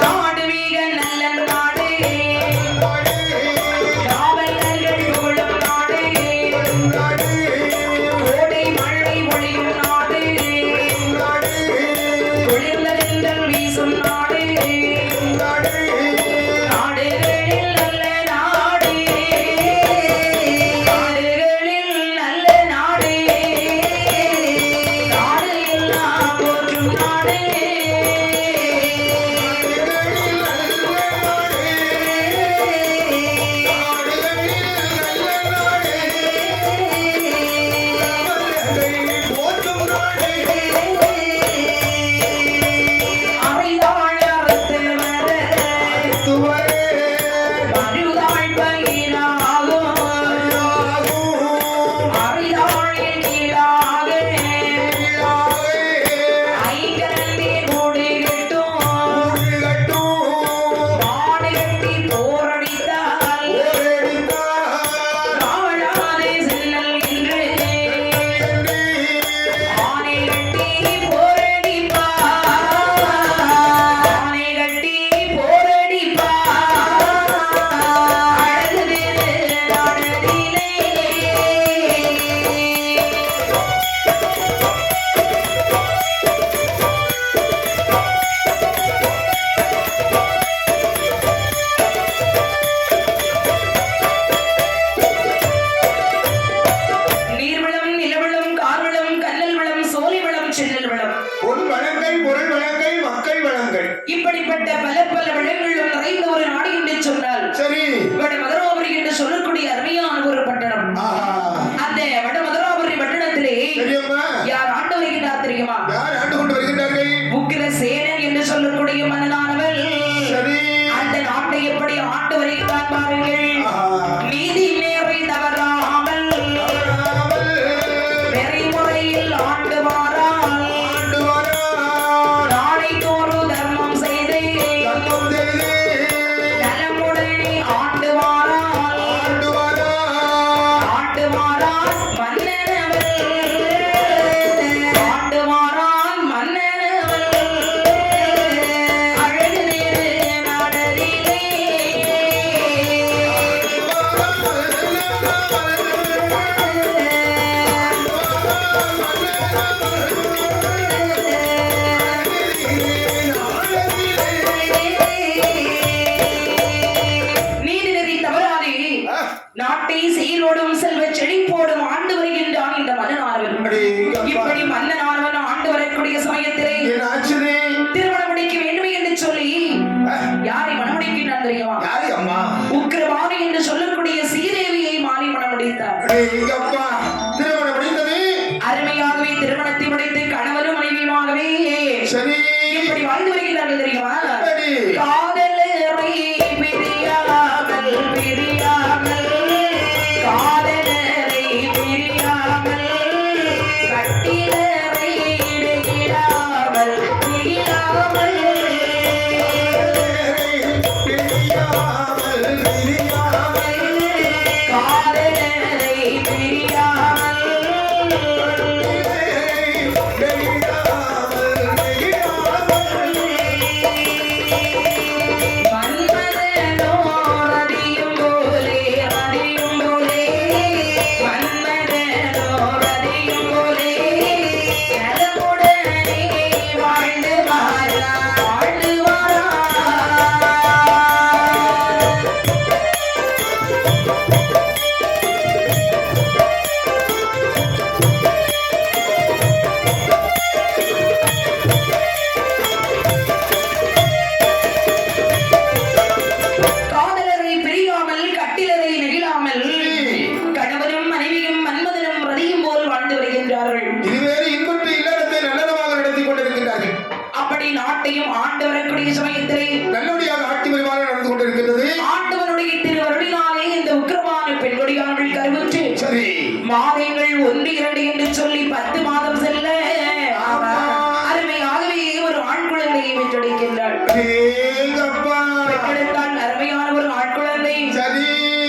நாடு மிக நல்ல நாடு நாட்டை சீரோடும் செல்வ செழிப்போடும் ஆண்டு வருகின்றான் இந்த மன்னனார்வன். இப்படி மன்னனார்வன் ஆண்டு வரக்கூடிய சமயத்திலே திருமணம் முடிக்க வேண்டும் என்று சொல்லி யாரை மணமுடிக்கின்றான் தெரியுமா? உக்கிரவாணி என்று சொல்லக்கூடிய சீதேவியை மாறி மணம் முடித்தார். அருமையாகவே திருமணத்தை முடித்து கணவரும் மனைவியுமாகவே இப்படி வாழ்ந்து வருகிறார்கள் தெரியுமா? காதலரை பிரியாமல் பிரியாமல் காதலரை பிரியாமல் கட்டிலரை இடையிடாமல் இடாமல் காதலரை பிரியாமல் மாதங்கள் 1 2 என்று சொல்லி 10 மாதம் செல்ல அருமையாகவே ஒரு ஆண் குழந்தையை பெற்றெடுக்கின்றாள். பெற்றெடுத்தால் அருமையான ஒரு ஆண் குழந்தை.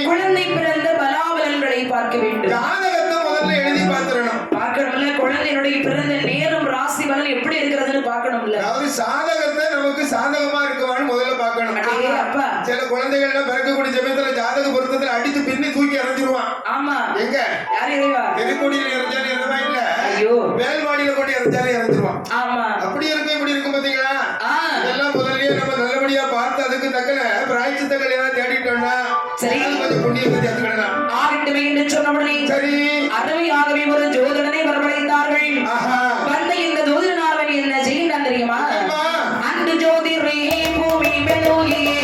குழந்தை பிறந்த பலாபலன்களை பார்க்க வேண்டும். பார்க்கணும்ல, குழந்தையினுடைய பிறந்த நேரம் ராசி பலன் எப்படி இருக்கிறதுன்னு பார்க்கணும்ல. சாதகத்தை நமக்கு சாதகமா இருக்குமான்னு முதல்ல பார்க்கணும். அப்பா சில குழந்தைகள் பிறக்கக்கூடிய சமயத்துல ஜாதக பொருத்தத்துல அடித்து பின்னி தூக்கி இறஞ்சிருவான். ஆமா, எங்க யார் இறைவா? தெருக்கோடியில இறஞ்சாலும் இறந்தமா இல்ல, ஐயோ வேல்வாடியில கொண்டு இறஞ்சாலும் இறஞ்சிருவான். ஆமா, அப்படி இருக்கும் இப்படி இருக்கும் பாத்தீங்களா? இதெல்லாம் முதல்லயே நம்ம நல்லபடியா பார்த்து அதுக்கு தக்கன பிராய்ச்சித்தங்கள் ஏதாவது தேடிட்டோம்னா சரி, கொஞ்சம் புண்ணியத்தை சேர்த்துக்கிடலாம். ஆகட்டுமே என்று சொன்ன உடனே சரி அருமையாகவே ஒரு ஜோதிடனை வரவழைத்தார்கள். வந்த இந்த ஜோதிடனார்வன் என்ன செய்கின்றான் தெரியுமா? அந்த ஜோதிடரே பூமி மெலோகியே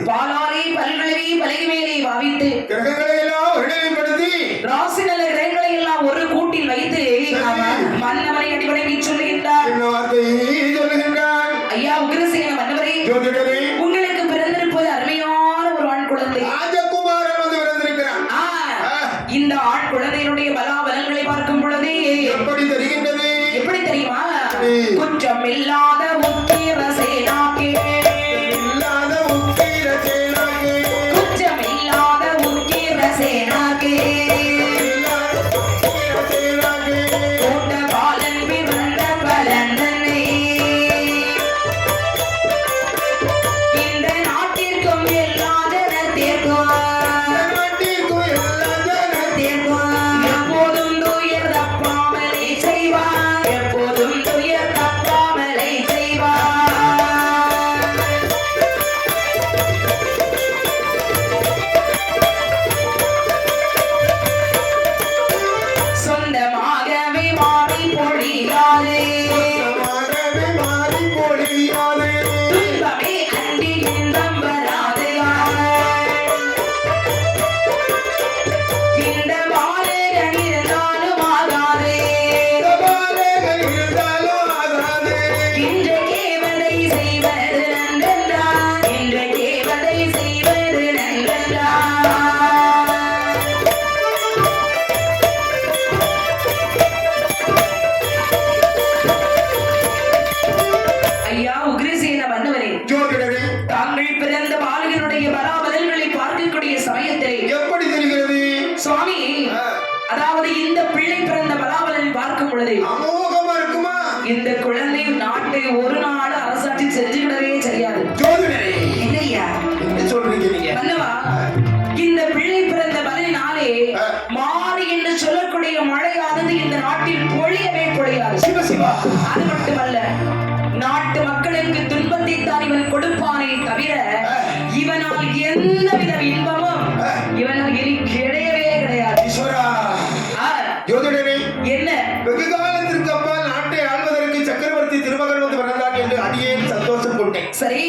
பாலாரி பல்விளவி பலகைமேலே பாவித்து கிரகங்களை எல்லாம் ஒருநிலைப்படுத்தி ராசி நல்ல கிரகங்களை எல்லாம் ஒரு கூட்டில் வைத்து மன்னவரை அடிவணங்கி சொல்லுகின்றார். ஐயா உக்ரசேன மன்னவரே, உங்களுக்கு பிறந்திருப்பது அருமையான ஒரு ஆண் குழந்தை. ராஜகுமாரன் வந்து பிறந்திருக்கிறான். இந்த ஆண் குழந்தையினுடைய பலாபலன்களை பார்க்கும் பொழுது எப்படி தெரிகின்றது? எப்படி தெரியுமா? குற்றம் இல்லாத உக்கிரசேனாக்கே மனசாட்சி செஞ்சுக்கிடவே செய்யாது. ஜோதிடரே, என்னய்யா என்ன சொல்றீங்க நீங்க? மன்னவா, இந்த பிள்ளை பிறந்த மறுநாளே மாறி என்று சொல்லக்கூடிய மழையானது இந்த நாட்டில் பொழியவே பொழியாது. சிவசிவா, அது மட்டுமல்ல, நாட்டு மக்களுக்கு துன்பத்தை தான் இவன் கொடுப்பானே தவிர இவனால் எந்தவித இன்பமும் இவனால் இனி கிடையவே கிடையாது. ஈஸ்வரா, ஜோதிடரே, என்ன வெகு காலத்திற்கு அப்பால் நாட்டை ஆள்வதற்கு சக்கரவர்த்தி திருமகன் வந்து பிறந்தான் என்று அடியேன் சந்தோஷம் கொண்டேன். சரி,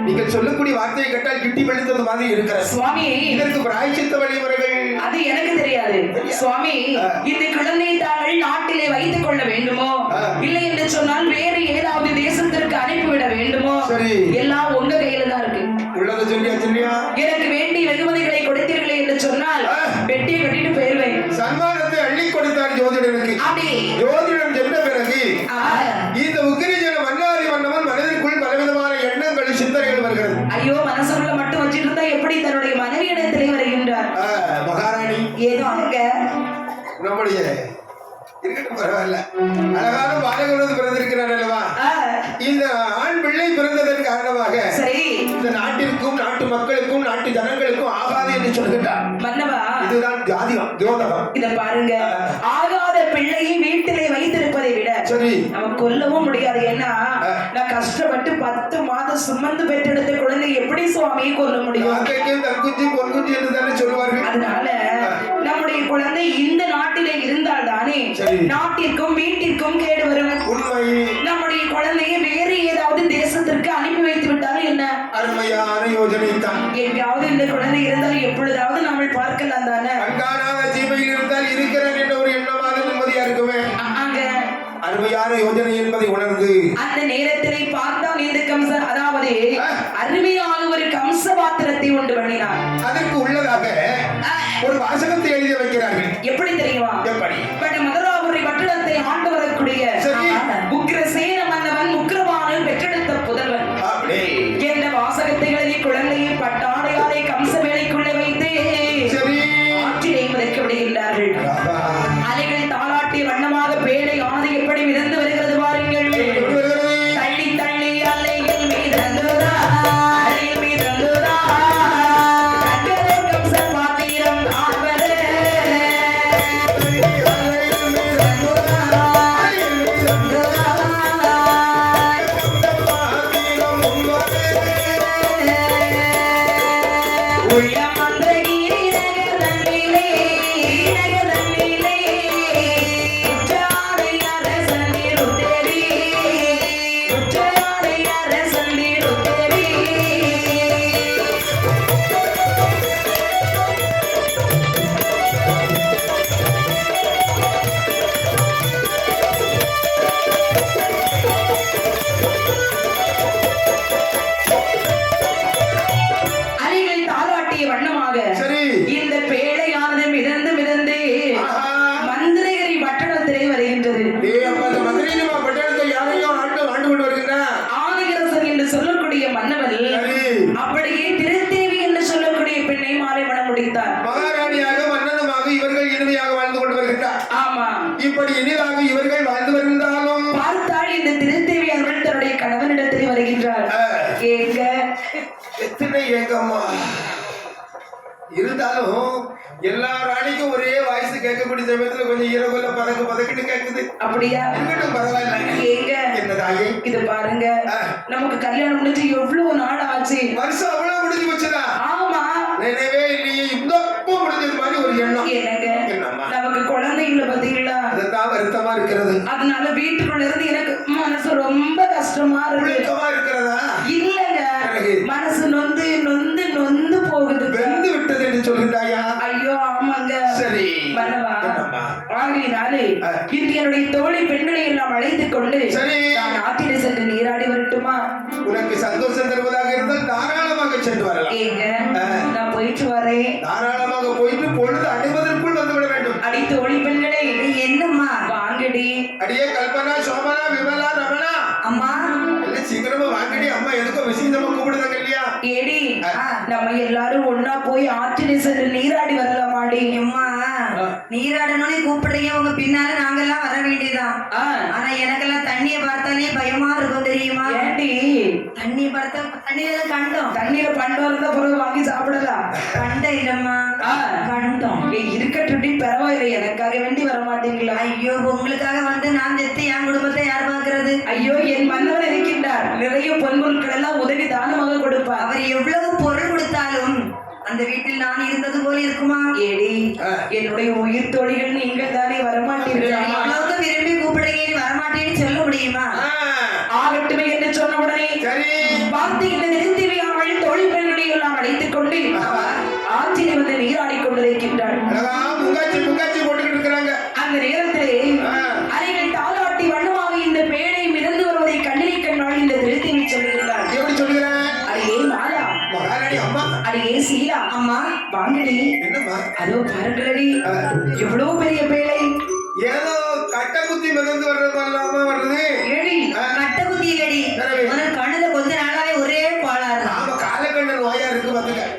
நீங்கள் சொல்லக்கூடிய வார்த்தையை கேட்டால் கிட்டி வெளுத்தது மாதிரி இருக்கிறது. சுவாமி, இதற்கு பிராயச்சித்த வழிமுறைகள் அது எனக்கு தெரியாது. சுவாமி, இந்த குழந்தையை தாங்கள் நாட்டிலே வைத்துக் கொள்ள வேண்டுமோ இல்லை என்று சொன்னால் வேறு ஏதாவது தேசத்திற்கு அனுப்பிவிட வேண்டுமோ, சரி, எல்லாம் உங்க கையில தான் இருக்கு. உள்ளதை சொல்லியா சொல்லியா? எனக்கு வேண்டிய வெகுமதிகளை கொடுத்தீர்களே என்று சொன்னால் பெட்டியை கட்டிட்டு போயிருவேன். சன்மானத்தை அள்ளி கொடுத்தார் ஜோதிடருக்கு. அப்படி ஜோதிடம் சென்ற பிறகு இந்த உக்கிரஜன மன்னாரி மன்னவன் மனதிற்குள் பலவிதமான எண்ணங்கள் சிந்தனைகள் வருகிறது. ஐயோ, மனசுக்குள்ள மட்டும் வச்சிட்டு இருந்தா எப்படி தன்னுடைய மனைவியிடத்திலே வருகின்றார்? மகாராணி, ஏதோ அங்க நம்முடைய இருக்கட்டும், பரவாயில்ல, அழகான பாலகன் பிறந்திருக்கிறார் அல்லவா? இந்த ஆண் பிள்ளை பிறந்ததன் காரணமாக சரி, இந்த நாட்டிற்கும் நாட்டு மக்களுக்கும் நாட்டு ஜனங்களுக்கும் ஆகாது என்று சொல்கின்றார் மன்னவா. இதுதான் ஜாதிகம், ஜோதகம். இத பாருங்க, ஆகாத பிள்ளையை வீட்டிலே வைத்திருப்பதை விட சரி, நம்ம கொல்லவும் முடியாது. ஏன்னா நான் கஷ்டப்பட்டு 10 மாதம் சுமந்து பெற்றெடுத்த குழந்தை எப்படி சுவாமியை கொல்ல முடியும்? தற்குச்சி பொன்குச்சி என்று தானே சொல்லுவார்கள். அதனால நம்முடைய குழந்தை இந்த நாட்டிலே இருந்தால் தானே நாட்டிற்கும் வீட்டிற்கும் கேடு வரும். உண்மை. நம்முடைய குழந்தையை வேறு ஏதாவது தேசத்திற்கு அனுப்பி வைத்து விட்டாலும் என்ன? அருமையான யோஜனை தான். எங்காவது இந்த குழந்தை இருந்தால் எப்பொழுதாவது நம்ம பார்க்கலாம் தானே. கண்காணாத ஜீவையில் இருந்தால் இருக்கிறேன் என்ற ஒரு எண்ணமாக நிம்மதியா இருக்குமே. அங்க அருமையான யோஜனை என்பதை உணர்ந்து அந்த நேரத்திலே பார்த்தான் இந்த கம்சன், அதாவது அருமையான ஒரு கம்ச பாத்திரத்தை உண்டு பண்ணினார். அதற்கு உள்ளதாக ஒரு வாசகத்தை எழுதி வைக்கிறார்கள். எப்படி தெரியுமா? எப்படி? மதுராபுரி பட்டணத்தை ஆண்டு வரக்கூடிய உக்கிரசேன மன்னவன் உக்கிரவான பெற்றெடுத்த புதல்வன் என்ற வாசகத்தை எழுதி குழந்தையை பட்டாடையாரை கம்ச வேலைக்குள்ளே வைத்து ஆற்றினை மிதக்க விடுகின்றார்கள். அலைகள் தாளாட்டிய வண்ணமாக பேடை ஆனது எப்படி மிதந்து வருகிறது பாருங்கள். தள்ளி தள்ளி அலைகள் மீதந்துதா, அலைகள் மீதந்துதா, கம்ச பாத்திரம் ஆவரே. இந்த பேழையானது மிதந்து மிதந்து மந்திரகிரி பட்டணத்திலே வருகின்றது. ஆதிகரசன் என்று சொல்லக்கூடிய மன்னவன் அப்படியே திருத்தேவி என்று சொல்லக்கூடிய பெண்ணை மாலை மனம் முடித்தார். மகாராணியாக மன்னனுமாக இவர்கள் இனிமையாக வாழ்ந்து கொண்டு வருகின்றார். ஆமா, இப்படி இனிதாக இவர்கள் வாழ்ந்து வருகின்றாலும் பார்த்தால் இந்த திருத்தேவி அவர்கள் தன்னுடைய கணவனிடத்தில் வருகின்றார். ஏங்க எத்தனை ஏங்கம்மா இருந்தாலும் எல்லா ராணிக்கும் ஒரே வாய்ஸ் கேட்கக்கூடிய சமயத்துல கொஞ்சம் ஈரகுல பதக்கிட்டு கேட்குது. அப்படியா? இருக்கட்டும், பரவாயில்ல. ஏங்க என்னதாயே இது பாருங்க, நமக்கு கல்யாணம் முடிஞ்சு எவ்வளவு நாள் ஆச்சு? வருஷம் அவ்வளவு முடிஞ்சு போச்சுதா? ஆமா, நினைவே இல்லையே, இந்த முடிஞ்சது மாதிரி ஒரு எண்ணம். எனக்கு நமக்கு குழந்தைகளை பார்த்தீங்களா, அதுதான் வருத்தமா இருக்கிறது. அதனால வீட்டுக்குள்ள இருந்து எனக்கு மனசு ரொம்ப கஷ்டமா இருக்கு. இருக்கிறதா? இல்லங்க, மனசு நொந்து நொந்து நொந்து போகுது. வெந்து விட்டது என்று சொல்கிறாயா? ஐயோ ஆமாங்க. சரி மன்னவா, ஆகையினாலே இன்று என்னுடைய தோழி பெண்களை எல்லாம் அழைத்துக் கொண்டு நான் ஆற்றிலே சென்று நீராடி வரட்டுமா? உனக்கு சந்தோஷம் தருவதாக இருந்தால் தாராளமாக சென்று வரலாம். ஏங்க நான் போயிட்டு வரேன். தாராளமாக போயிட்டு பொழுது அடைவதற்குள் வந்து விட வேண்டும். அடி தோழி பெண்களே, என்னம்மா வாங்கடி. அடியே கல்பனா, சோமனா, விமலா, ரமணா, அம்மா சீக்கிரமா வாங்கடி. அம்மா எதுக்கும் விசேஷமா கூப்பிடுறாங்க இல்லையா? ஏடி, நம்ம எல்லாரும் ஒன்னா போய் ஆற்றிலே சென்று நீராடி வரலாமாடி? அம்மா நீ நீராடணும்னு கூப்பிடுறீங்க, உங்க பின்னால நாங்கெல்லாம் வர வேண்டியதான். ஆ, ஆனா எனக்கெல்லாம் தண்ணிய பார்த்தாலே பயமா இருக்கும் தெரியுமா? ஏண்டி தண்ணிய பார்த்தா தண்ணியில கண்டோம். தண்ணீர பண்டம் இருந்தா பிறகு வாங்கி சாப்பிடலாம். கண்டம் இல்லம்மா, ஆ, கண்டோம். ஏய், இருக்கட்டும்டி, பரவாயில்லை, எனக்காக வேண்டி வர மாட்டீங்களா? ஐயோ, உங்களுக்காக வந்து நான் செத்து என் குடும்பத்தை யார் பாக்குறது? ஐயோ, என் மன்னவர் இருக்கின்றார், நிறைய பொன்பொருட்கள் எல்லாம் உதவி தானமாக கொடுப்பார். அவர் எவ்வளவு பொருள் கொடுத்தாலும் அந்த வீட்டில் நான் இருந்தது போல இருக்குமா? ஏடி, என்னுடைய உயிர் தோழிகள் நீங்கள் தானே வரமாட்டீர்களா? எவ்வளவு விரும்பி கூப்பிடுறீங்க, நீ வரமாட்டேன்னு சொல்ல முடியுமா? ஆகட்டுமே என்று சொன்ன உடனே சரி பார்த்து இந்த நிறுத்திவி அவள் தோழி பெண்களை எல்லாம் அழைத்துக் கொண்டு ஆற்றிலே வந்து நீராடி கொண்டிருக்கின்றாள். அழகா முங்காச்சி போட்டுக்கிட்டு இருக்கிறாங்க. அந்த நேரத்திலே அலைகள் தாளாட்டி வண்ணமாக இந்த பேழை மிதந்து வருவதை கண்ணிலே கண்டாள் இந்த நிறுத்திவி சொல்லுகிறாள். எப்படி சொல்லுகிறேன்? அடியே மாலா, மகாராணி அம்மா. அடியே சீலா, அம்மா வாங்கடி. என்னம்மா? அதோ பாருங்களடி, எவ்வளவு பெரிய பேழை. ஏதோ கட்ட குத்தி மிதந்து வர்றது அல்லாம வர்றது. ஏடி, கட்ட குத்தியிலடி ஒரு கண்ணுல கொஞ்ச நாளாவே ஒரே கோளாறு. ஆமா, காலக்கண்ண நோயா இருக்கு பாத்துக்க.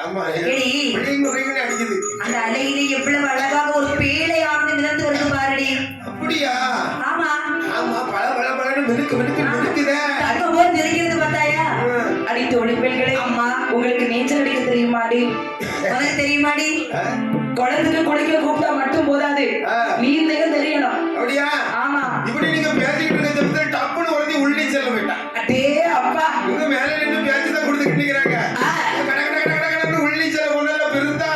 ஆமா, ஏடி, விழிங்குறிங்கன்னு அடிக்குது. அந்த அலையில எவ்வளவு அழகாக ஒரு பேழை ஆழ்ந்து மிதந்து வருது பாருடி. அப்படியா? ஆமா, ஆமா, பழன்னு மினுக்குதே. தங்கம் போல் தெரிகிறது பார்த்தாயா? அடி தோழி பெண்களே, அம்மா, உங்களுக்கு நீச்சல் அடிக்க தெரியுமாடி? உனக்கு தெரியுமாடி? குளத்துக்கு குளிக்க கூப்பிட்டா மட்டும் போதாது, நீந்தகம் தெரியணும். அப்படியா? ஆமா. இப்படி நீங்க பேசிக்கிட்டு இருக்கிற டப்புன்னு உடனே உள்ளே செல்ல போயிட்டான். அடே அப்பா, இவங்க மேல நின்று பேச்சுதான் கொடுத்துக்கிட்டு இருக்கிறாங்க. உள்ளே செல்ல ஒண்ணுல விருந்தா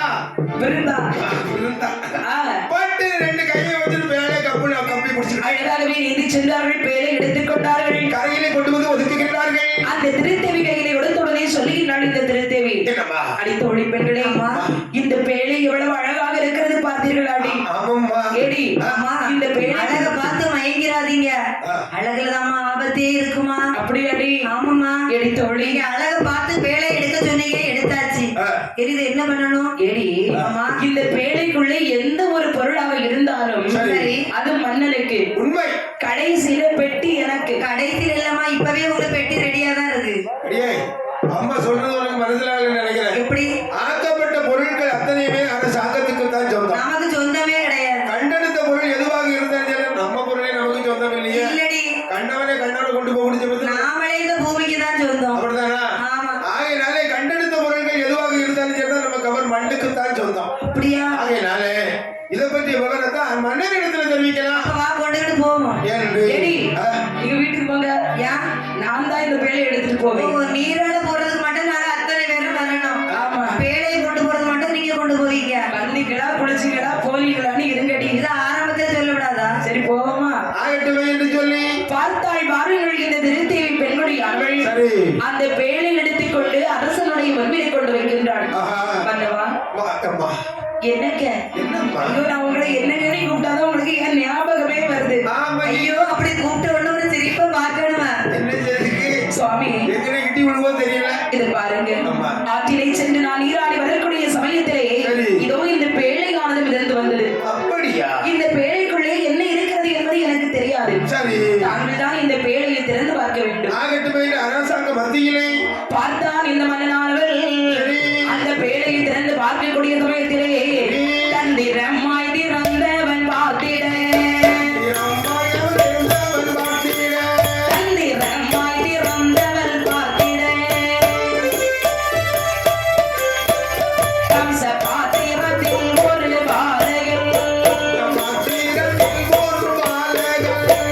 பட்டு ரெண்டு கையை வச்சுட்டு மேலே கப்பி பிடிச்சிட்டு அழகாகவே நீந்தி சென்றார்கள். பேரை எடுத்துக் கொண்டார்கள். கரையிலே கொண்டு வந்து ஒதுக்குகிறார்கள். அந்த திருத்தேவி கையிலே உடனுடனே சொல்லுகிறாள் இந்த திருத்தேவி. என்னம்மா? அடி தோழி பெண்களே, அம்மா, இந்த பேழை எவ்வளவு அழகாக இருக்கிறது பார்த்தீர்கள் அடி? ஆமாம்மா. ஏடி, அம்மா, இந்த பேழை அழக பார்த்து மயங்கிறாதீங்க. அழகுலதாம்மா ஆபத்தே இருக்குமா? அப்படி அடி? ஆமாம்மா. ஏடி தோழி, நீங்க அழக பார்த்து பேழை எடுக்க சொன்னீங்க, எடுத்தாச்சு. இது என்ன பண்ணணும்? ஏடி, அம்மா, இந்த பேழைக்குள்ளே எந்த ஒரு பொருளாக இருந்தாலும் சரி, அது மன்னனுக்கு. உண்மை. கடைசியில பெட்டி எனக்கு. கடைசியில் இல்லம்மா, இப்பவே உங்களுக்கு பெட்டி ரெடியா தான் இருக்கு. அடியே, அம்மா சொல்றது உனக்கு மனதிலாக நினைக்கிறேன். எப்படி? ஆக்கப்பட்ட பொருட்கள் அத்தனையுமே அந்த சாங்கத்துக்கு தான் சொந்தம். நமக்கு சொந்தமே கிடையாது. கண்டெடுத்த பொருள் எதுவாக இருந்தாலும் நம்ம பொருளே நமக்கு சொந்தம் இல்லையே. இல்லடி, கண்டவனை கொண்டு போக முடிஞ்ச நாமளே இந்த பூமிக்கு தான் சொந்தம். அப்படிதானா? ஆமா. ஆகையினாலே கண்டெடுத்த பொருட்கள் எதுவாக இருந்தாலும் சரி நமக்கு அவர் மண்ணுக்கு தான் சொந்தம். அப்படியா? ஆகையினாலே இதை பற்றி விவரத்தை மன்னர் இடத்துல தெரிவிக்கலாம். அப்ப வா, கொண்டுகிட்டு போவோம். ஏடி, நீங்க வீட்டுக்கு போங்க. ஏன்? நான் தான் இந்த பேழையை எடுத்துட்டு போவேன். நீராட போறதுக்கு மட்டும் நாங்க அத்தனை பேரும் வரணும். ஆமா. பேழையை கொண்டு போறது மட்டும் நீங்க கொண்டு போவீங்க. வந்தீங்களா, குளிச்சிங்களா, போனீங்களான்னு இருங்கடி. இதை ஆரம்பத்தில் சொல்லக்கூடாதா? சரி, போவோமா? ஆகட்டுமே என்று சொல்லி பார்த்தாய் பாருங்கள், இந்த திருத்தேவி பெண்மணியார்கள் சரி அந்த பேழை எடுத்துக்கொண்டு அரசனுடைய முன்பிலே கொண்டு வைக்கின்றாள். வந்தவா, அம்மா. என்னங்க? என்னம்மா? ஐயோ, நான் உங்களை என்னங்கன்னு கூப்பிட்டாதான் உங்களுக்கு ஏன் ஞாபகமே வருது? ஆமா, ஐயோ, அப்படி கூப்பிட்ட ஒண்ணு ஒரு சிரிப்பை பார்க்கணுமா? என்ன செய்யுது சுவாமி, எத்தனை கிட்டி விழுவோம் தெரியல. இது பாருங்க, ஆமா. ஆற்றிலே சென்று நான் நீராடி வரக்கூடிய சமயத்திலே சரி. இதோ இந்த பேழையானது மிதந்து வந்தது. அப்படியா? இந்த பேழைக்குள்ளே என்ன இருக்கிறது என்பது எனக்கு தெரியாது. சரி, தாங்கள் தான் இந்த பேழையை திறந்து பார்க்க வேண்டும். ஆகட்டுமே என்று அரசாங்க மத்தியிலே பார்த்தான் இந்த மன்னனானவர் சரி. அந்த பேழையை திறந்து பார்க்கக்கூடிய சமயத்திலே தந்திரமாய் திறந்தவன் பார்த்திட, தந்திரமாய் திறந்தவன் பார்த்திட, கம்ச பாத்திரத்தில் ஒரு பாலகன்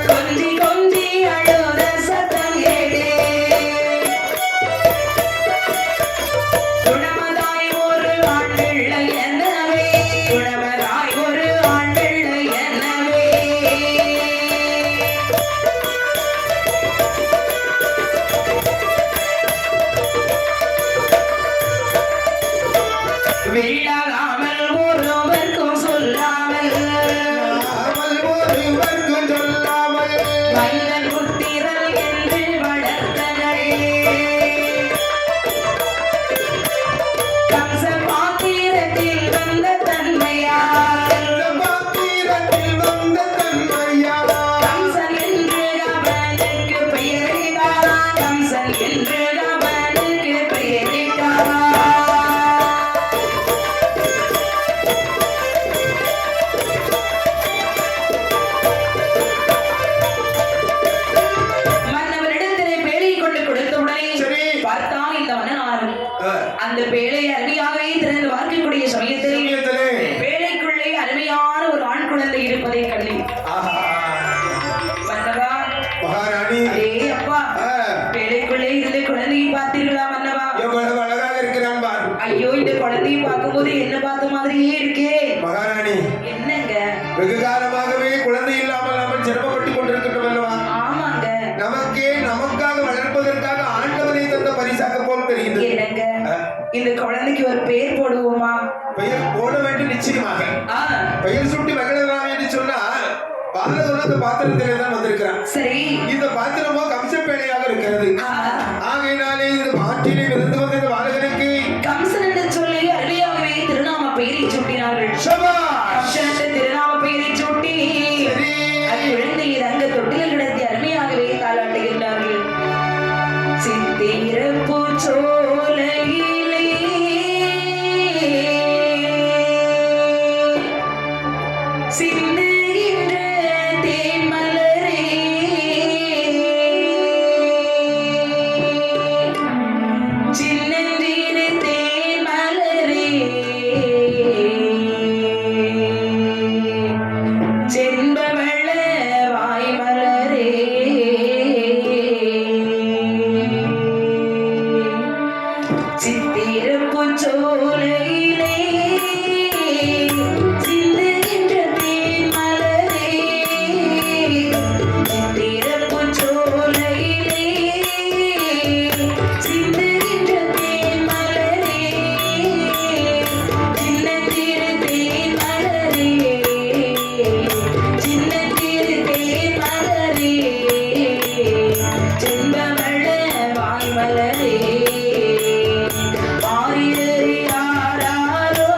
கொஞ்சி கொஞ்சி அழுத சத்தம் கேட்டே, குணமதாய் ஒரு ஆண் பிள்ளை என்னவே, குணமதாய் ஒரு ஆண் பிள்ளை என்னவே. வீழாமல் ஒருவர்க்கும் சொல்லாமல் மன்னன் புத்திரல் என்று வளர்த்தனே, கம்ச பாத்திரத்தில் வந்த தன்மையால் கம்சன் என்று அவனுக்கு பெயரிட்டான், கம்சன் என்று அவனுக்கு பெயரிட்டான். அந்த பேழை அருமையாகவே திறந்து பார்க்கக்கூடிய சமயத்திலே சமயத்திலே பேழைக்குள்ளே அருமையான ஒரு ஆண் குழந்தை இருப்பதை கண்டேன். ஆஹா மன்னவா, மகாராணி அடே அப்பா, பேழைக்குள்ளே இருந்த குழந்தையை பார்த்தீர்களா மன்னவா? எவ்வளவு அழகாக இருக்கிறான் பார். ஐயோ, இந்த குழந்தையை பார்க்கும்போது என்ன பார்த்த மாதிரியே இருக்கே. மகாராணி என்னங்க? வெகு காலமாகவே குழந்தை இல்லாமல் நாம சிரமப்பட்டுக் கொண்டிருக்கின்றோம் அல்லவா? ஆமாங்க. நமக்காக வளர்ப்பதற்காக ஆண்டவனை தந்த பரிசாக போல் தெரிகிறது. என்னங்க, இந்த குழந்தைக்கு ஒரு பெயர் போடுவோமா? பெயர் போட வேண்டும் நிச்சயமாக. ஆ, பெயர் சூட்டி மகிழலாம் என்று சொன்னால் பாலகன் அந்த பாத்திரத்திலே தான் வந்திருக்கிறான். சரி. இந்த பாத்திரமோ கம்சப்பேழையாக இருக்கிறது. ஆகையினாலே இந்த ஆற்றிலே விருந்து வந்த இந்த பாலகனுக்கு கம்சன் என்று சொல்லி அருமையாகவே திருநாம பெயரை சூட்டினார்கள். சபாஷ். கம்சன் என்ற திருநாம பெயரை சூட்டி சரி. அக்குழந்தையை தங்க தொட்டிலில் கிடத்தி அருமையாகவே தாளாட்டுகின்றார்கள். சித்திரப்பு சோலையிலே சிந்துகின்ற தேன்மலரே, சின்னஞ்சிறு தேன்மலரே, செண்பவள வாய்மலரே, சித்திரப்பு சோலையிலே சிந்துகின்ற தேன்மலரே, சித்திரப்பு சோலையிலே சிந்துகின்ற தேன்மலரே, சின்னஞ்சிறு தேன்மலரே, சின்னஞ்சிறு தேன்மலரே, செண்பவள வாய்மலரே, ஆரிரரி ஆராரோ,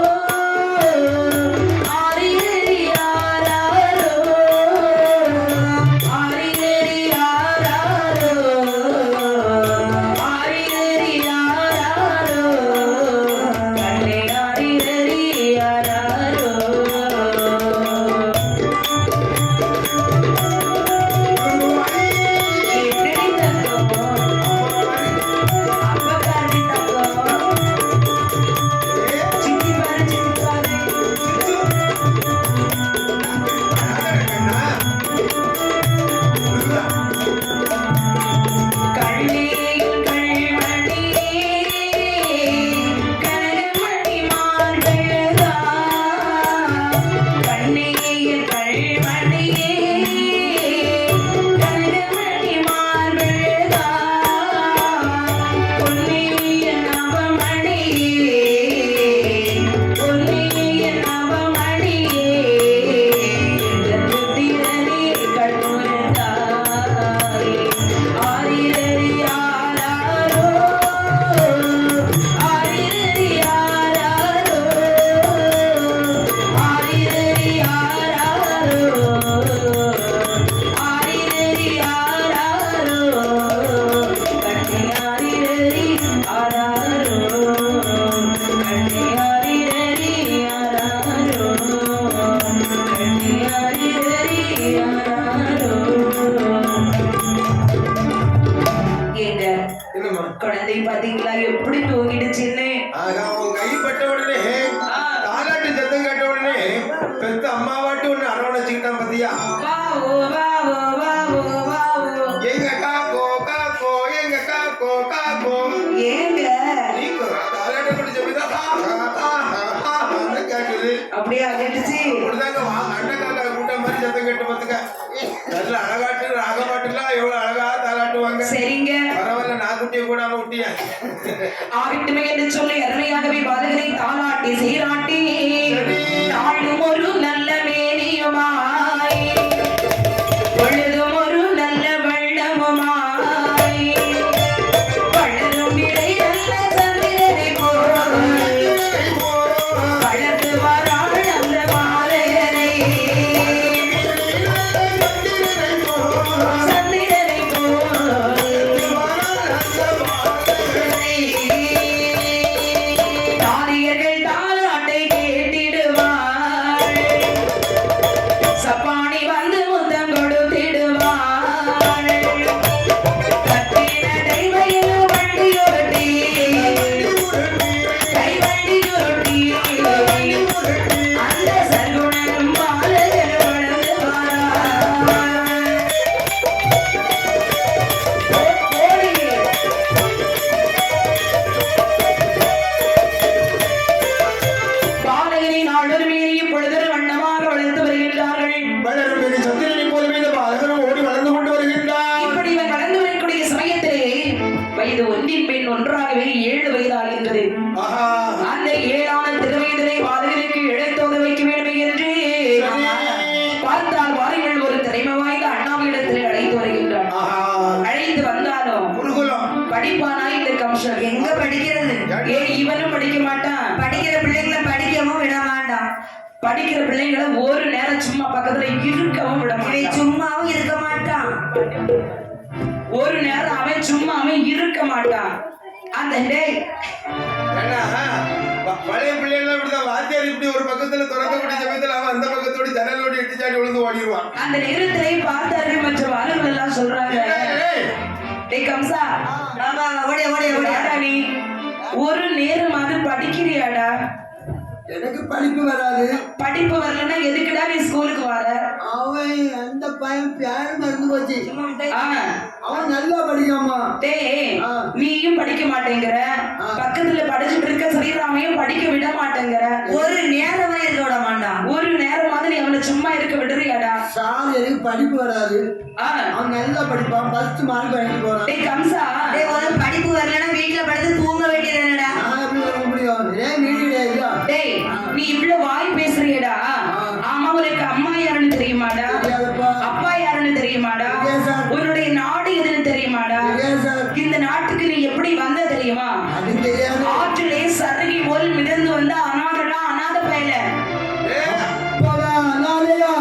ஆரிரரி ஆராரோ, ஆரிரரி ஆராரோ, ஆரிரரி ஆராரோ, கண்ணே ஆரிரரி ஆராரோ. எப்படி தங்கம்? அப்பக்காரி தங்கம். சித்தி பாரு, சித்தி பாரு. கண்ணீர் கண்மணியே, கனகமணி மார்கழகா, கண்ணீர் கண்மணியே, கனகமணி மார்கழகா, பொன்னிய நவமணியே, பொன்னிய நவமணியே, என்ற புத்திரனே கண்ணுறங்காய், ஆரிரரி ஆராரோ, ஆரிரரி ஆராரோ, ஆரிரரி ஆராரோ, ஆரிரரி ஆராரோ, கண்ணே ஆரிரரி ஆராரோ, கண்ணே ஆரிரரி ஆராரோ, கண்ணே ஆரிரரி ஆராரோ. ஏங்க, என்னம்மா? குழந்தை பாத்தீங்களா எப்படி தூங்கிடுச்சுன்னு? ஆகா, உன் கைப்பட்ட உடனே தாலாட்டு சத்தம் கேட்ட உடனே பெத்த அம்மாவாட்டு ஒண்ணு அரவணைச்சுக்கிட்டான் பத்தியா? வாவோ வாவோ வாவோ வாவோ. எங்க காக்கோ காக்கோ எங்க காக்கோ காக்கோ. ஏங்க நீங்க தாலாட்டு பிடிச்ச கேட்குது. அப்படியே கேட்டுச்சு? அப்படிதாங்க அண்ணன் காக்கா கூட்டம் மாதிரி சத்தம் கேட்டு பார்த்துக்க. நல்ல அழகாட்டு ராகமாட்டுலாம் எவ்வளவு அழகா தாலாட்டுவாங்க. சரிங்க, பரவாயில்ல, நான் குட்டிய கூடாம விட்டியா? ஆகட்டுமே என்று சொல்லி அருமையாகவே பாதகரை தாளாட்டி சீராட்டி நாளும் ஒரு நல்ல மேனியுமாய், பொழுதும் ஒரு நல்ல வண்ணமுமாய், வளரும் இடை நல்ல சந்திரனை போல் வளர்த்து வராள் அந்த மாலையரை, சந்திரனை போல் தாரியர்கள் தாலாட்டை கேட்டிடுவாள், சப்பானி வந்த பெண் ஒன்றாகவே 7 வயதாகின்றது. ஆஹா. அந்த 7ஆன திருவயதிலே பாதகனுக்கு இழைத்தோத வைக்க வேண்டும் என்று பார்த்தால் வாருங்கள் ஒரு திறமை வாய்ந்த அண்ணாவிடத்திலே அழைத்து வருகின்றார். ஆஹா. அழைத்து வந்தாலும் குருகுலம். படிப்பானா இந்த கம்சன்? எங்க படிக்கிறது? இவனும் படிக்க மாட்டான். படிக்கிற பிள்ளைங்களை படிக்கவும் விட மாட்டான். படிக்கிற பிள்ளைங்களை ஒரு நேரம் சும்மா பக்கத்துல இருக்கவும் விட இவன் மாட்டான். சும்மாவும் இருக்க மாட்டான். ஒரு நேரம் அவன் சும்மா அவன் இருக்க மாட்டான். அந்த டேய் ஏன்னா, பழைய பிள்ளைகள் இப்படிதான் வாத்தியார் இப்படி ஒரு பக்கத்துல திறக்கக்கூடிய சமயத்துல அவன் அந்த பக்கத்தோட ஜன்னலோட எட்டு சாடி விழுந்து ஓடிடுவான். அந்த நேரத்திலே பார்த்தார்கள் மற்ற வாலிபர்கள் எல்லாம் சொல்றாங்க, டேய் கம்சா, ஆமா, ஓடியா ஓடியா ஓடியா. ஏடா நீ ஒரு நேரமாவது படிக்கிறியாடா? எனக்கு படிப்பு வராது. படிப்பு வரலன்னா எதுக்குடா நீ ஸ்கூலுக்கு வர? அவன் அந்த பையன் பேர் மறந்து போச்சு. ஆ, அவன் நல்லா படிக்காமா. டேய் நீயும் படிக்க மாட்டேங்கிற, பக்கத்துல படிச்சுட்டு இருக்க ஸ்ரீராமையும் படிக்க விட மாட்டேங்கிற, ஒரு நேரம் வரை இருக்க விட மாட்டான். ஒரு நேரமாவது நீ அவனை சும்மா இருக்க விடுறியாடா? சார் எனக்கு படிப்பு வராது. ஆ, அவன் நல்லா படிப்பான். 10 மார்க் வாங்கிட்டு போறான். டேய் கம்சா, டேய், உனக்கு படிப்பு வரலன்னா வீட்டுல படுத்து தூங்க வேண்டியது என்னடா? நான் எப்படி வர முடியும்? ஏன் வீடு கிடையாது? டேய் நீ இவ்வளவு வாய் பேசுறியடா? ஆமா, உனக்கு அம்மா யாருன்னு தெரியுமாடா? தெரியாதுப்பா. அப்பா யாருன்னு தெரியுமாடா? தெரியாது சார். உன்னுடைய நாடு எதுன்னு தெரியுமாடா? தெரியாது சார். இந்த நாட்டுக்கு நீ எப்படி வந்த தெரியுமா? அது தெரியாது. ஆற்றிலே சருகி போல் மிதந்து வந்த அனாதடா, அனாத பயல. அப்பதான் நாளையா?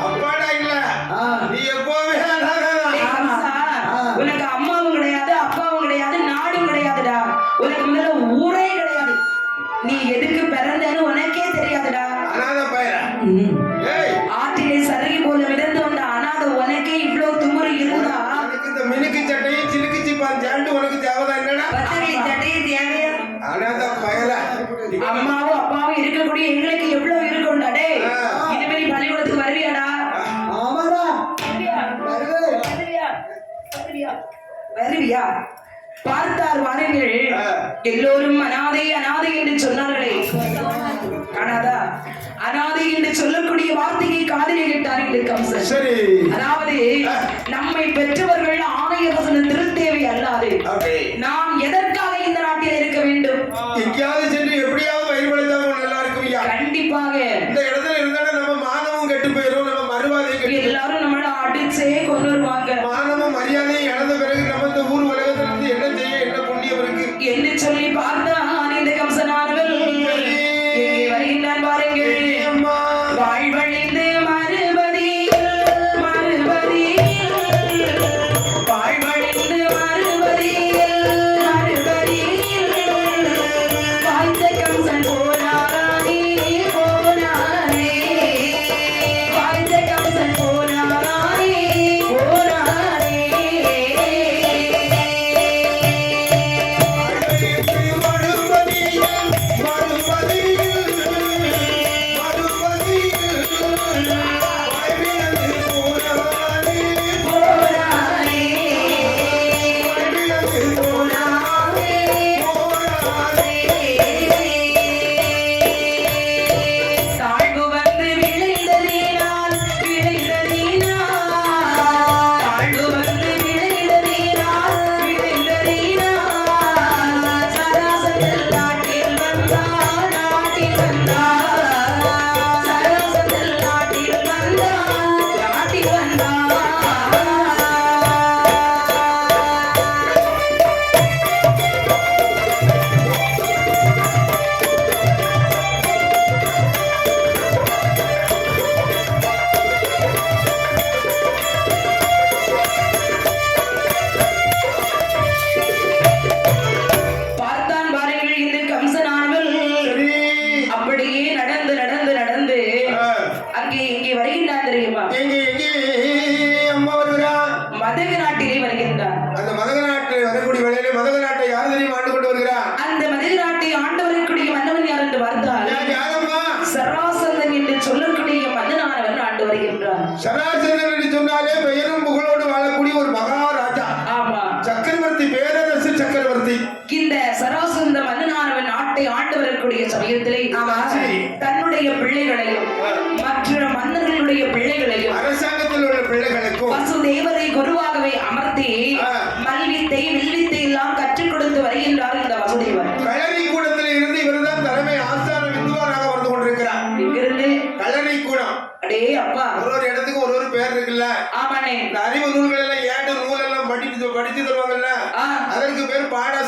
அப்பாடா இல்ல. ஆ. நீ எப்பவுமே அனாதைதான். டேய் கம்சா, உனக்கு அம்மாவும் கிடையாது, அப்பாவும் கிடையாது, நாடும் கிடையாதுடா. உனக்கு முதல்ல ஊரே கிடையாது. நீ எதுக்கு பிறந்தன்னு உனக்கே தெரியாதுடா. அனாதை பையன். ஏய், ஆற்றிலே சருகி போல மிதந்து வந்த அனாத உனக்கே இவ்வளவு துமுறு இருந்தா உனக்கு இந்த மினுக்கு சட்டையும் சிலுக்கு சிப்பான் ஜாண்டு உனக்கு தேவைதான் என்னடா? பத்தடி சட்டையும் தேவையா? அனாதை பயல. அம்மாவும் அப்பாவும் இருக்கக்கூடிய எங்களுக்கு எவ்வளவு இருக்கும்டா. டேய் இது மாதிரி பள்ளிக்கூடத்துக்கு வருவியாடா? ஆமாடா. வருவியா? வருவேன். வருவியா? வருவியா? வருவியா? பார்த்தார் வாருங்கள், எல்லோரும் அனாதை அனாதை என்று சொன்னார்களே, அனாதா அனாதை என்று சொல்லக்கூடிய வார்த்தையை காதிலே கேட்டார் இந்த கம்சன். சரி. அதாவது நம்மை பெற்றவர்கள் ஆணைய வசன திருத்தேவை அல்லாது அப்படி. நாம் எதற்காக இந்த நாட்டில் இருக்க வேண்டும்? எங்கேயாவது சென்று எப்படியாவது வயிறு படைத்தாலும் நல்லா இருக்கும் ஐயா. கண்டிப்பாக இந்த இடத்துல இருந்தாலும் நம்ம மானமும் கெட்டு போயிடும், நம்ம மறுவாதையும் கெட்டு எல்லாரும் நம்மள அடிச்சே கொண்டு வருவாங்க. மானமும் மரியாதையும் இழந்த பிறகு நம்ம இந்த ஊர் உலகத்துல இருந்து என்ன செய்ய, என்ன புண்ணியம் இருக்கு என்று சொல்லி பார்த்தான் இந்த கம்சனானவள். எங்கே வருகின்றான் பாருங்கள். அம்மா. வாழ்வழிந்து மறுபதியில் மறுபதியில் வாழ்வழிந்து மறுபதியில் மறுபதியில் வாய்ந்த கம்சன் போனாரே போனாரே, வாய்ந்த கம்சன் போனாரே போனாரே. தாழ்வு வந்து விளைந்ததினால் விளைந்ததினால் தாழ்வு வந்து விளைந்ததினால் விளைந்ததினால் சராசத்தில் நாட்டில் வந்தார் நாட்டில் வந்தார் சராசத்தில் நாட்டில் வந்தார் நாட்டில் வந்தார். பார்த்தான் பாருங்கள் இந்த கம்சனானவள். அப்படியே நடந்து நடந்து நடந்து அங்கே இங்கே வருகின்றான் தெரியுமா? அம்மா வருகிறா. மதக நாட்டிலே வருகின்றான். அந்த மதக நாட்டில் வரக்கூடிய வேளையிலே மதக நாட்டை யார் தெரியுமா ஆண்டு கொண்டு வருகிறா? அந்த மதக நாட்டை ஆண்டு வரக்கூடிய மன்னவன் யார் என்று பார்த்தால் யாரம்மா? சராசந்தன் என்று சொல்லக்கூடிய மன்னனானவன் ஆண்டு வருகின்றான். சராசரன் என்று சொன்னாலே பெயரும் புகழோடு வாழக்கூடிய ஒரு மகாராஜா, ஆமா, சக்கரவர்த்தி, பேரரசு சக்கரவர்த்தி. இந்த சராசந்த மன்னனானவன் நாட்டை ஆண்டு வரக்கூடிய சமயத்திலே தன்னுடைய பிள்ளைகளையும் மற்ற மன்னர்களுடைய பிள்ளைகளையும் அரசாங்கத்தில் உள்ள பிள்ளைகளுக்கும் வசுதேவரை குருவாகவே அமர்த்தி மல்வித்தை வில்வித்தை எல்லாம் கற்றுக் கொடுத்து வருகின்ற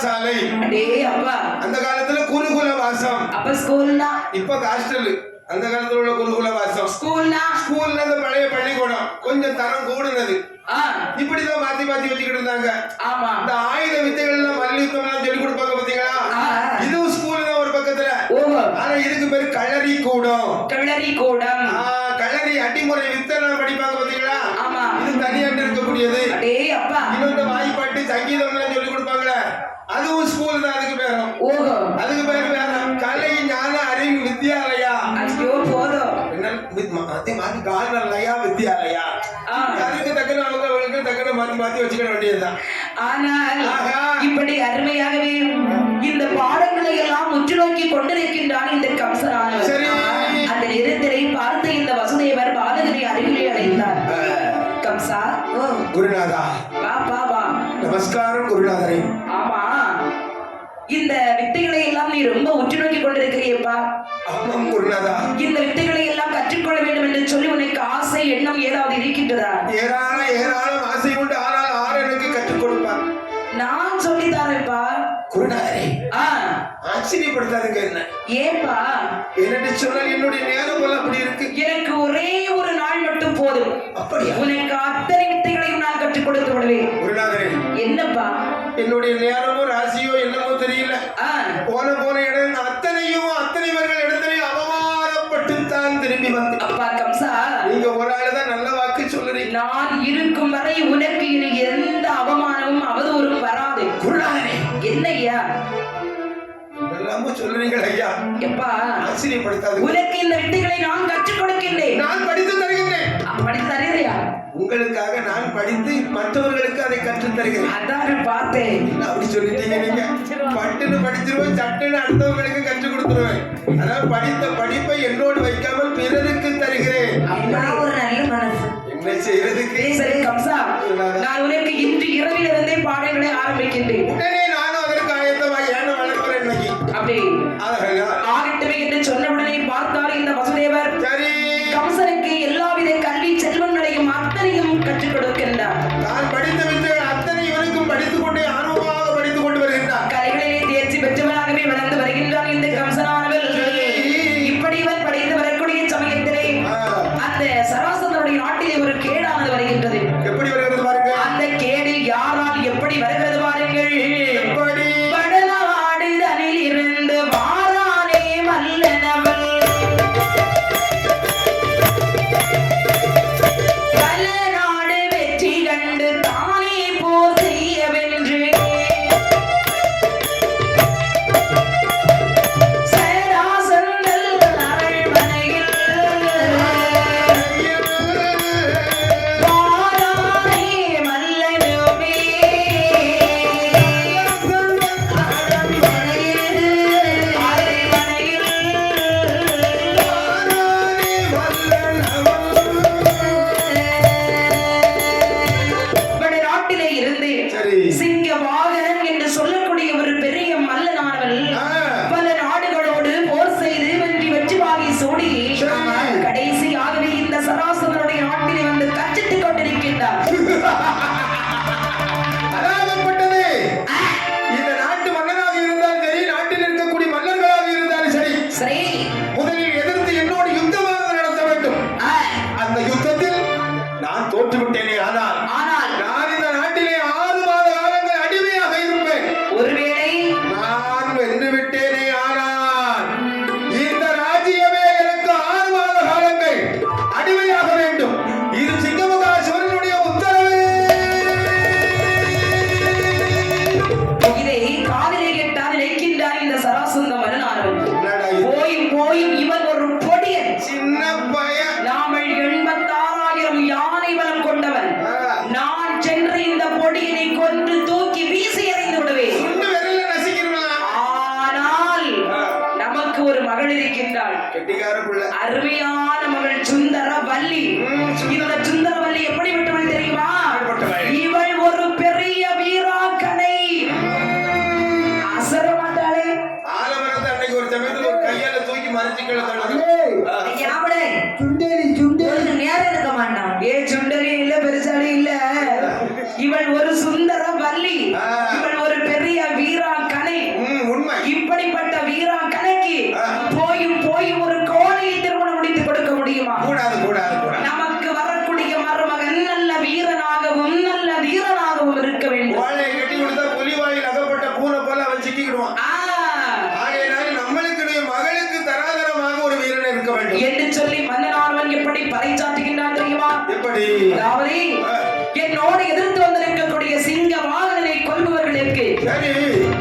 பாடசாலை. அடே அப்பா. அந்த காலத்துல குருகுல வாசம். அப்ப ஸ்கூல்னா இப்ப ஹாஸ்டல். அந்த காலத்துல உள்ள குருகுல வாசம். ஸ்கூல்னா ஸ்கூல்ல அந்த பழைய பள்ளிக்கூடம் கொஞ்சம் தரம் கூடுனது. ஆ இப்படிதான் மாத்தி மாத்தி வச்சுக்கிட்டு இருந்தாங்க. ஆமா. இந்த ஆயுத வித்தைகள் எல்லாம் மல்யுத்தம் எல்லாம் சொல்லி கொடுப்பாங்க பாத்தீங்களா? இதுவும் ஸ்கூல் தான் ஒரு பக்கத்துல. ஓஹோ. ஆனா இதுக்கு பேரு களரி கூடம். களரி கூடம். களரி அடிமுறை வித்தை எல்லாம் படிப்பாங்க பாத்தீங்களா? ஆமா. இது தனியாட்டு இருக்கக்கூடியது. அடே அப்பா. இன்னொரு வாய்ப்பாட்டு சங்கீதம் எல்லாம் சொல்லி கொடுப்பாங்களே, அதுவும் ஸ்கூல் தான். அதுக்கு பேரும். ஓஹோ. அதுக்கு பேரு வேற கலை ஞான அறிவு வித்யாலயா. ஐயோ போதும். வித்யாலயா. அதுக்கு தக்கன அவங்களுக்கு தக்கன மாத்தி மாத்தி வச்சுக்க வேண்டியதுதான். ஆனால் இப்படி அருமையாகவே இந்த பாடங்களை எல்லாம் முற்று நோக்கி கொண்டிருக்கின்றான் இந்த கம்சனானவர். சரி. அந்த நிறத்திரை பார்த்து இந்த வசுதேவர் பாலகனை அருகிலே அழைத்தார். கம்சா. ஓ குருநாதா. வா வா வா. நமஸ்காரம் குருநாதரே. ஆமா, இந்த வித்தைகளை எல்லாம் நீ ரொம்ப உற்று நோக்கி கொண்டிருக்கிறியப்பா. ஆமாம் குருநாதா. இந்த வித்தைகளை எல்லாம் கற்றுக்கொள்ள வேண்டும் என்று சொல்லி உனக்கு ஆசை எண்ணம் ஏதாவது இருக்கின்றதா? ஏராளம் ஆசை உண்டு. ஆனால் ஆறு எனக்கு கற்றுக் கொடுப்பார். நான் சொல்லி தரேன்ப்பா. குருநாதரே. ஆச்சரியப்படுத்தாதுங்க. என்ன ஏப்பா? என்னட்டு சொன்னால் என்னுடைய நேரம் போல அப்படி இருக்கு. எனக்கு ஒரே ஒரு நாள் மட்டும் போதும். அப்படியா? உனக்கு அத்தனை வித்தைகளையும் நான் கற்றுக் கொடுத்து விடுவேன். குருநாதரே. என்னப்பா? என்னுடைய நேரமோ ராசியோ என்னமோ தெரியல. போன இடம் அத்தனைவர்கள் இடத்திலையும் அவமானப்பட்டு தான் திரும்பி வந்து. அப்பா கம்சா, நீங்க ஒரு ஆளுதான் நல்ல வாக்கு சொல்லுறீங்க. நான் இருக்கும் வரை உனக்கு இனி எந்த அவமானமும் அவதூறும் வராது. குருநாதரே. என்னையா எல்லாமோ சொல்லுறீங்களா ஐயா? எப்பா ஆச்சரியப்படுத்தாது. உனக்கு இந்த வித்தைகளை நான் கற்றுக் கொடுக்கின்றேன். நான் படித்து தருகின்றேன். படித்து தருகிறியா? உங்களுக்காக நான் படித்து மற்றவர்களுக்கு அதை கற்றுத் தருகிறேன். அதான் பார்த்தேன். அப்படி சொல்லிட்டீங்க நீங்க. பட்டுன்னு படிச்சிருவேன், சட்டுன்னு அடுத்தவங்களுக்கு கற்றுக் கொடுத்துருவேன். அதாவது படித்த படிப்பை என்னோடு வைக்காமல் பிறருக்கு தருகிறேன். ஒரு நல்ல மனசு. என்ன செய்யறதுக்கு? சரி கம்சா, நான் உனக்கு இன்று இரவிலிருந்தே பாடங்களை ஆரம்பிக்கின்றேன். உடனே நானும் அதற்கு ஆயத்தமாக ஏன வளர்க்கிறேன் இன்னைக்கு. அப்படி ஆகட்டுமே என்று சொன்னவுடனே பார்த்தால் இந்த வசுதேவர் கம்சனுக்கு எல்லாவித கல்வி செல்வங்களையும் அத்தனையும் கற்றுக் கொடுக்கின்றார். நான் படித்த வித்தைகள் அத்தனை இவனுக்கும் படித்துக் கொண்டே ஆர்வமாக படித்துக் கொண்டு வருகின்றார். கலைகளிலே தேர்ச்சி பெற்றவனாகவே வளர்ந்து வருகின்றான் இந்த கம்சனானவர். இப்படி இவன் படித்து வரக்கூடிய சமயத்திலே அந்த சராசரனுடைய நாட்டிலே ஒரு கேடானது வருகின்றது. எப்படி வருகிறது பாருங்க. அந்த கேடில் யாரால் எப்படி வருகிறது பாருங்கள். எப்படி? வடநாடுதனில் இருந்து வாரானே மல்லனவள் பல நாடு வெற்றி கண்டு தானே போர் செய்ய வென்று சராசந்தல் அரண்மனையில் வாரானே மல்லனுமே நாட்டிலே இருந்து சிங்கவாகன் என்று சொல்லக்கூடிய ஒரு பெரிய மல்லனானவள் பல நாடுகளோடு போர் செய்து வெற்றி வாகி சூடி கடைசியாகவே இந்த சராசரனுடைய நாட்டிலே வந்து கச்சித்துக் கொண்டிருக்கின்றார். அதாகப்பட்டது. இந்த நாட்டு மன்னனாக இருந்தாலும் சரி, நாட்டில் இருக்கக்கூடிய மன்னர்களாக இருந்தாலும் சரி, சரி முதலில் எதிர்த்து என்னோடு யுத்தமாக நடத்த வேண்டும். அந்த யுத்தத்தில் நான் தோற்றுவிட்டேனே. ஆனால் நான் இந்த நாட்டிலே 6 மாத காலங்கள் அடிமையாக இருப்பேன். ஒருவேளை நான் வென்று விட்டேனே. ஆனால் இந்த ராஜ்யமே எனக்கு 6 மாத காலங்கள் அடிமையாக வேண்டும். இது சிங்கமகாசுவரனுடைய உத்தரவு. இதை காதிலே கேட்டால் நினைக்கின்றார் இந்த சராசந்த மன்னனானவன். போயும் இவன் ஒரு பொடியன், சின்ன பையன். நாமல் 86,000 யானை பலம் கொண்டவன். நான் சென்று இந்த பொடியனை கொன்று தூக்கி வீசி எறிந்து விடுவேன். சுண்டு விரல்ல நசுக்கிடுவேன். ஆனால் நமக்கு ஒரு மகள் இருக்கின்றாள். கெட்டிக்கார புள்ள. அருமையான மகள் சுந்தரவல்லி. இந்த சுந்தரவல்லி எப்படி விட்டவள் தெரியுமா? இவள் ஒரு பெரிய வீராக்கனை. அசர மாட்டாளே. ஆலமரத்தை அன்னைக்கு ஒரு சமயத்துல ஒரு கையால தூக்கி மறைச்சிக்கல நேரம் இருக்க மாட்டான். சுண்டலி இல்ல, பெருசாலி இல்ல. இவள் ஒரு சுந்தரவல்லி. இவள் ஒரு பெரிய வீராங்கனை.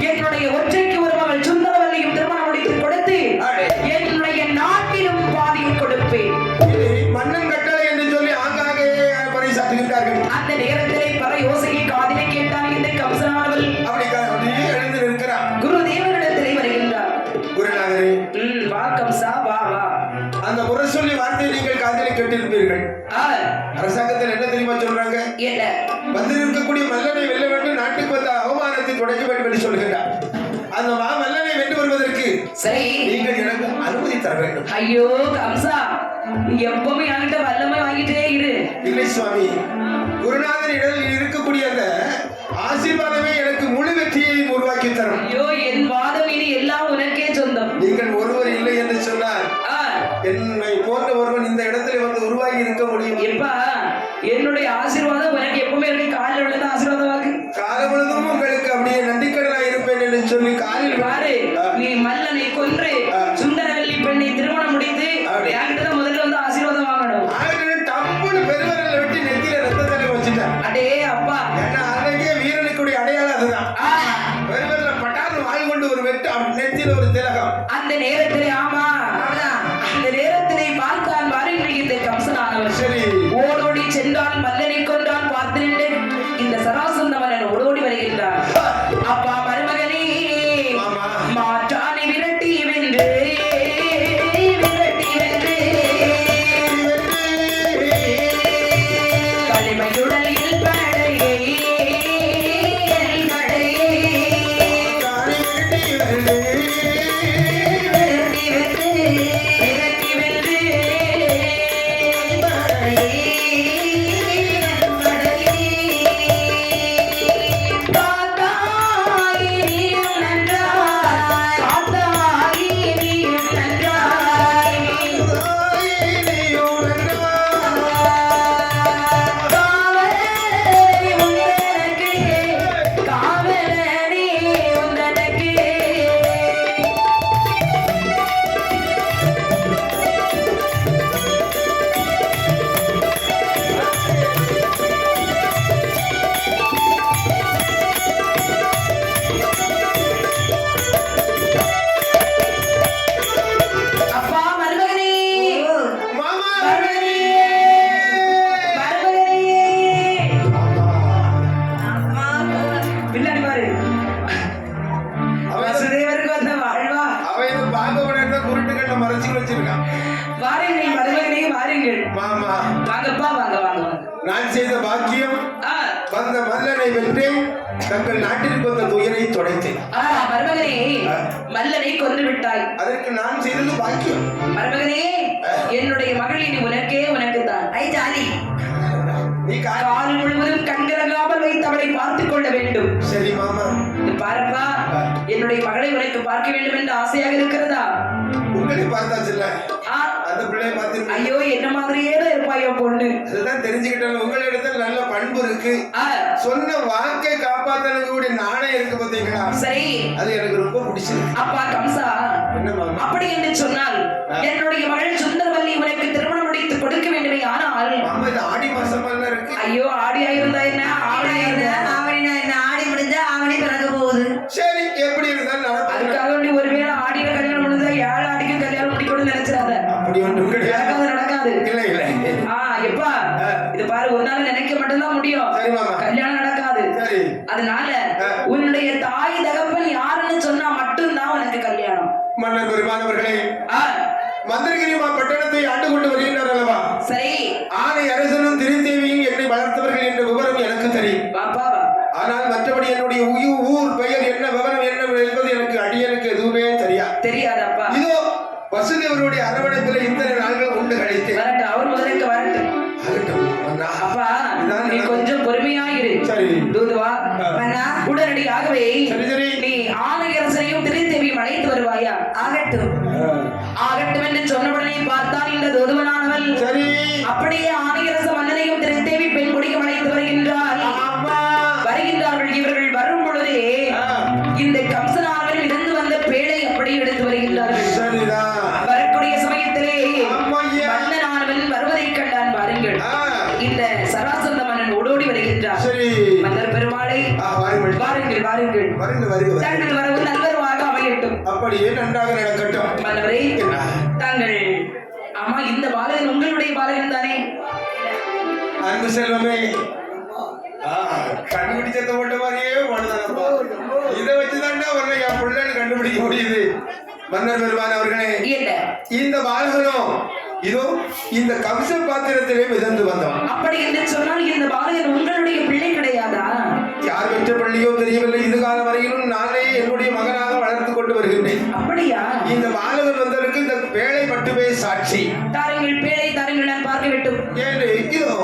என்னுடைய ஒற்றைக்கு ஒரு மகள் சுந்தரவல்லியும் திருமணம் முடித்து கொடுத்து என்னுடைய நாட்டிலும் பாதியை கொடுப்பேன். மன்னன் கட்டளை என்று சொல்லி ஆங்காங்கே பறைசாற்றுகிறார்கள். அந்த நேரத்திலே பல யோசனையை காதிலே கேட்டால் இந்த கம்சனானவள் அப்படி எழுந்து நிற்கிறார். குருதேவனிடத்திலே வருகின்றார். குருநாதரே, வா கம்சா வா வா. அந்த முரசொல்லி வார்த்தையை நீங்கள் காதிலே கேட்டிருப்பீர்கள். அரசாங்கத்தில் என்ன தெரியுமா சொல்றாங்க? என்ன? வந்து இருக்கக்கூடிய மல்லனை வெல்ல வேண்டும், நாட்டுக்கு வந்த அவமானத்தை தொடக்க வேண்டும் என்று சொல்கிறார். அந்த மல்லனை வென்று வருவதற்கு சரி நீங்கள் எனக்கு அனுமதி தர வேண்டும். ஐயோ கம்சா, நீ எப்பவுமே என்கிட்ட வல்லமை வாங்கிட்டே இரு. இல்லை சுவாமி, குருநாதன் இடத்தில் இருக்கக்கூடிய அந்த ஆசீர்வாதமே எனக்கு முழு வெற்றியை உருவாக்கி தரும். ஐயோ, என் வாதம் இனி எல்லாம் உனக்கே சொந்தம். நீங்கள் ஒருவர் இல்லை என்று சொன்னார் என்னை போன்ற ஒருவன் இந்த இடத்துல வந்து உருவாகி இருக்க முடியும். எப்பா, என்னுடைய ஆசீர்வாதம் உனக்கு எப்பவுமே இருக்கு. காலில் உள்ளது ஆசீர்வாதம் வாக்கு. காலம் முழுதும் உங்களுக்கு அப்படியே நன்றிக்கடனாக இருப்பேன் என்று சொல்லி காலில் பாரு, நீ மல்லனை கொன்று சுந்தரவல்லி பெண்ணை திருமணம் முடித்து என்கிட்ட தான் முதல்ல வந்து ஆசீர்வாதம் வாங்கணும். டப்புன்னு பெருவரல வெட்டி நெத்தியில ரத்தத்தை வச்சுட்டேன். அடே அப்பா, ஏன்னா அன்னைக்கே வீரனுக்குடைய அடையாளம் அதுதான். பெருவரல பட்டான்னு வாய் கொண்டு ஒரு வெட்டு, நெத்தியில ஒரு திலகம். அந்த நேரத்திலே ஆமா, அந்த நேரத்திலே பார்த்தான் வாருங்கள் இந்த கம்சனானவர். சரி, ஓடோடி சென்றான், மல்லனை கொன்றான். பார்த்து நின்று இந்த சராசந்தவன் ஓடோடி வருகின்றான். அப்பா மருமகனே, மாற்றானை விரட்டி வென்று களிமையுடலில் படையை வாருங்கள் மருமகனே, வாருங்கள். மாமா, வாங்கப்பா, வாங்க வாங்க வாங்க. நான் செய்த பாக்கியம் வந்த மல்லனை வென்று தங்கள் நாட்டிற்கு வந்த துயரை துடைத்தேன். மருமகனே, மல்லனை கொன்று விட்டாய். அதற்கு நான் செய்தது பாக்கியம். மருமகனே, என்னுடைய மகள் இனி உனக்கே உனக்கு தான். ஐ ஜாலி, நீ கால் முழுவதும் கண்கலங்காமல் வைத்து அவளை பார்த்துக் கொள்ள வேண்டும். சரி மாமா. பாருப்பா, என்னுடைய மகளை உனக்கு பார்க்க வேண்டும் என்று ஆசையாக இருக்கிறதா? உங்களை பார்த்தாச்சுல்ல, அந்த பிள்ளையை பார்த்து. ஐயோ, என்ன மாதிரியே தான் இருப்பாயோ பொண்ணு. அதுதான் தெரிஞ்சுக்கிட்டாலும் உங்களிடத்தில் நல்ல பண்பு இருக்கு. சொன்ன வாக்கை காப்பாற்றக்கூடிய நாணயம் இருக்கு பாத்தீங்களா? சரி, அது எனக்கு ரொம்ப பிடிச்சிருக்கு. அப்பா கம்சா, அப்படி என்று சொன்னால் என்னுடைய மகள் சுந்தரவல்லி உனக்கு திருமணம் முடித்து கொடுக்க வேண்டுமே. ஆனால் ஆடி மாசம் இருக்கு. ஐயோ, ஆடியா இருந்தா என்ன, ஆவணியா இருந்தா ஆவணினா என்ன, ஆடி முடிஞ்சா ஆவணி பிறகு போகுது. சரி, எப்படி இருந்தாலும் நடக்கும். அதுக்காக வேண்டி ஒருவேளை ஆடியில கல்யாணம் முடிஞ்சா 7 ஆடிக்கு கல்யாணம் முடிக்கணும்னு நினைச்சிடாத. அப்படி ஒன்றும் கிடையாது, நடக்காது. இல்லை இல்லை. எப்பா, இது பாரு, ஒரு நாள் நினைக்க மட்டும்தான் முடியும். கல்யாணம் நடக்காது. அதனால உன்னுடைய தாய் தகப்பன் யாருன்னு சொன்னா மட்டும்தான் உனக்கு கல்யாணம். மன்னர் பெருமானவர்களே, மந்திரகிரி பட்டணத்தை ஆண்டு கொண்டு வருகின்றார் அல்லவா? சரி, ஆனை அரசனும் திருத்தேவியும் என்னை வளர்த்தவர்கள் என்ற விவரம் எனக்கு தெரியும். ஆனால் மற்றபடி என்னுடைய ஊர் பெயர் என்ன, விவரம் என்ன என்பது எனக்கு அடியனுக்கு எதுவுமே தெரியாதப்பா. இதோ வசுதேவருடைய அரவணைப்பில் இத்தனை நாள்கள் உண்டு கழித்தேன். அவர் முதலுக்கு வரட்டும். அப்பா, நீ கொஞ்சம் பொறுமையாயிரு. தூதுவா, உடனடியாகவே நீ ஆணையரசனையும் திருத்தேவியும் அழைத்து வருவாயா? ஆகட்டும் ஆகட்டும் என்று சொன்னவுடனே பார்த்தான் இந்த தூதுவனானவள். அப்படியே ஆணையரச மன்னனையும் திருத்தேவி பெண் குடிக்கும் அழைத்து வருகின்றார்கள். இவர்கள் வரும் பொழுதே இந்த கம்சனானவன் இருந்து வந்த பேழை அப்படி எடுத்து வருகின்றார்கள். வரக்கூடிய சமயத்திலே மன்னனானவன் வருவதை கண்டான். பாருங்கள், இந்த சராசந்த மன்னன் ஓடோடி வருகின்றார். மன்னர் பெருமாளை வாருங்கள் வாருங்கள். தங்கள் வரவு நல்வரவாக அமையட்டும். அப்படியே நன்றாக நடக்கட்டும். மன்னவரே, என்ன? தாங்கள் ஆமா இந்த பாலகன் உங்களுடைய பாலகன் தானே? அன்பு செல்வமே, கண்டுபிடிச்சத போட்ட மாதிரியே பண்ணுதானப்பா. இதை வச்சுதான்டா உன்னை என் பிள்ளைன்னு கண்டுபிடிக்க முடியுது. மன்னர் பெருமான் அவர்களே, இந்த பாலகனும் இதோ இந்த கம்ச பாத்திரத்திலே மிதந்து வந்தோம். அப்படி என்று சொன்னால் இந்த பாலகன் உங்களுடைய பிள்ளை கிடையாதா? யார் பெற்ற பள்ளியோ தெரியவில்லை. இது கால வரையிலும் நானே என்னுடைய மகனாக வளர்த்து கொண்டு வருகின்றேன். அப்படியா? இந்த பாலகன் வந்ததற்கு இந்த பேழை மட்டுமே சாட்சி. தாருங்கள் பேழை தாருங்கள், நான் பார்க்க வேண்டும். ஏன்னு இதோ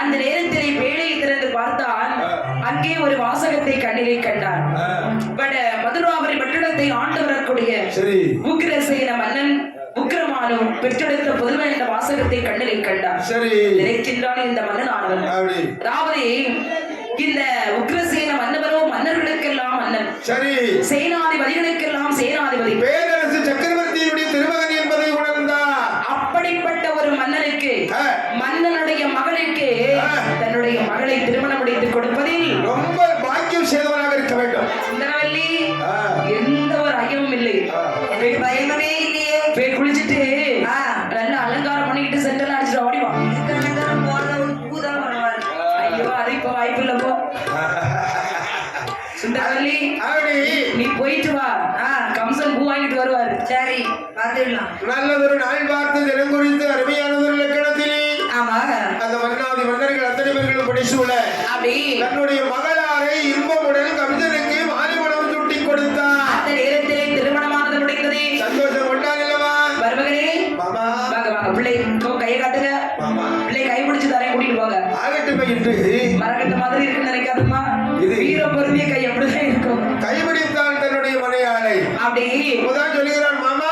அந்த நேரத்திலே பேழையை திறந்து பார்த்தான். அங்கே ஒரு வாசகத்தை கண்ணிலே கண்டான். மதுராபுரி பட்டணத்தை ஆண்டு வரக்கூடிய உக்கிரசேன மன்னன் உக்கிரமானு பெற்றெடுத்த புதல்வன் என்ற வாசகத்தை கண்ணிலே கண்டான். நினைக்கின்றான் இந்த மன்னனானவன். அதாவது இந்த உக்கிரசேன மன்னவரோ மன்னர்களுக்கெல்லாம் மன்னன், சேனாதிபதிகளுக்கெல்லாம் சேனாதிபதி, பேரரசு சக்கரவர்த்தியினுடைய திருமகன் என்பதை உணர்ந்தார். அப்படிப்பட்ட ஒரு மன்னனுக்கு மன்னனுடைய மகளுக்கு தன்னுடைய மகளை திருமணம் முடித்துக் கொடுப்பதில் ரொம்ப பாக்கியம் செய்தவனாக இருக்க வேண்டும். சுந்தரவல்லி, எந்த ஒரு ஐயமும் இல்லை, பயமே இல்லையே. போய் குளிச்சுட்டு நல்ல அலங்காரம் பண்ணிக்கிட்டு சென்டர்ல அடிச்சுட்டு ஓடிவா. அலங்காரம் போறவன் பூதான் வருவார். ஐயோ, அது இப்ப வாய்ப்பு இல்ல. போ சுந்தரவல்லி, நீ போயிட்டு வா, கம்சன் பூ வாங்கிட்டு வருவாரு. சரி, பார்த்துடலாம். நல்லதொரு நாள் பார்த்து தினம் குறித்து அருமையானதொரு லட்சணத்திலே அந்த மன்னாதி மன்னர்கள் அத்தனை பேர்களும் படிசூழ அப்படி தன்னுடைய மகளாரை இன்பமுடன் கம்சனுக்கு மாலை உணவு சுட்டி கொடுத்தார். அந்த நேரத்திலே திருமணமானது முடிந்தது. சந்தோஷம் கொண்டாங்க அல்லவா? மருமகனே, மாமா வாங்க வாங்க, பிள்ளை கையை காட்டுங்க. பிள்ளை கை பிடிச்சு தரையை கூட்டிட்டு போங்க. ஆகட்டுமே என்று மரக்கட்ட மாதிரி இருக்குன்னு நினைக்காதுமா, இது வீர பொருந்திய கை அப்படிதான் இருக்கும். கைபிடித்தான் தன்னுடைய மனையாளை. அப்படி இப்பதான் சொல்லுகிறான், மாமா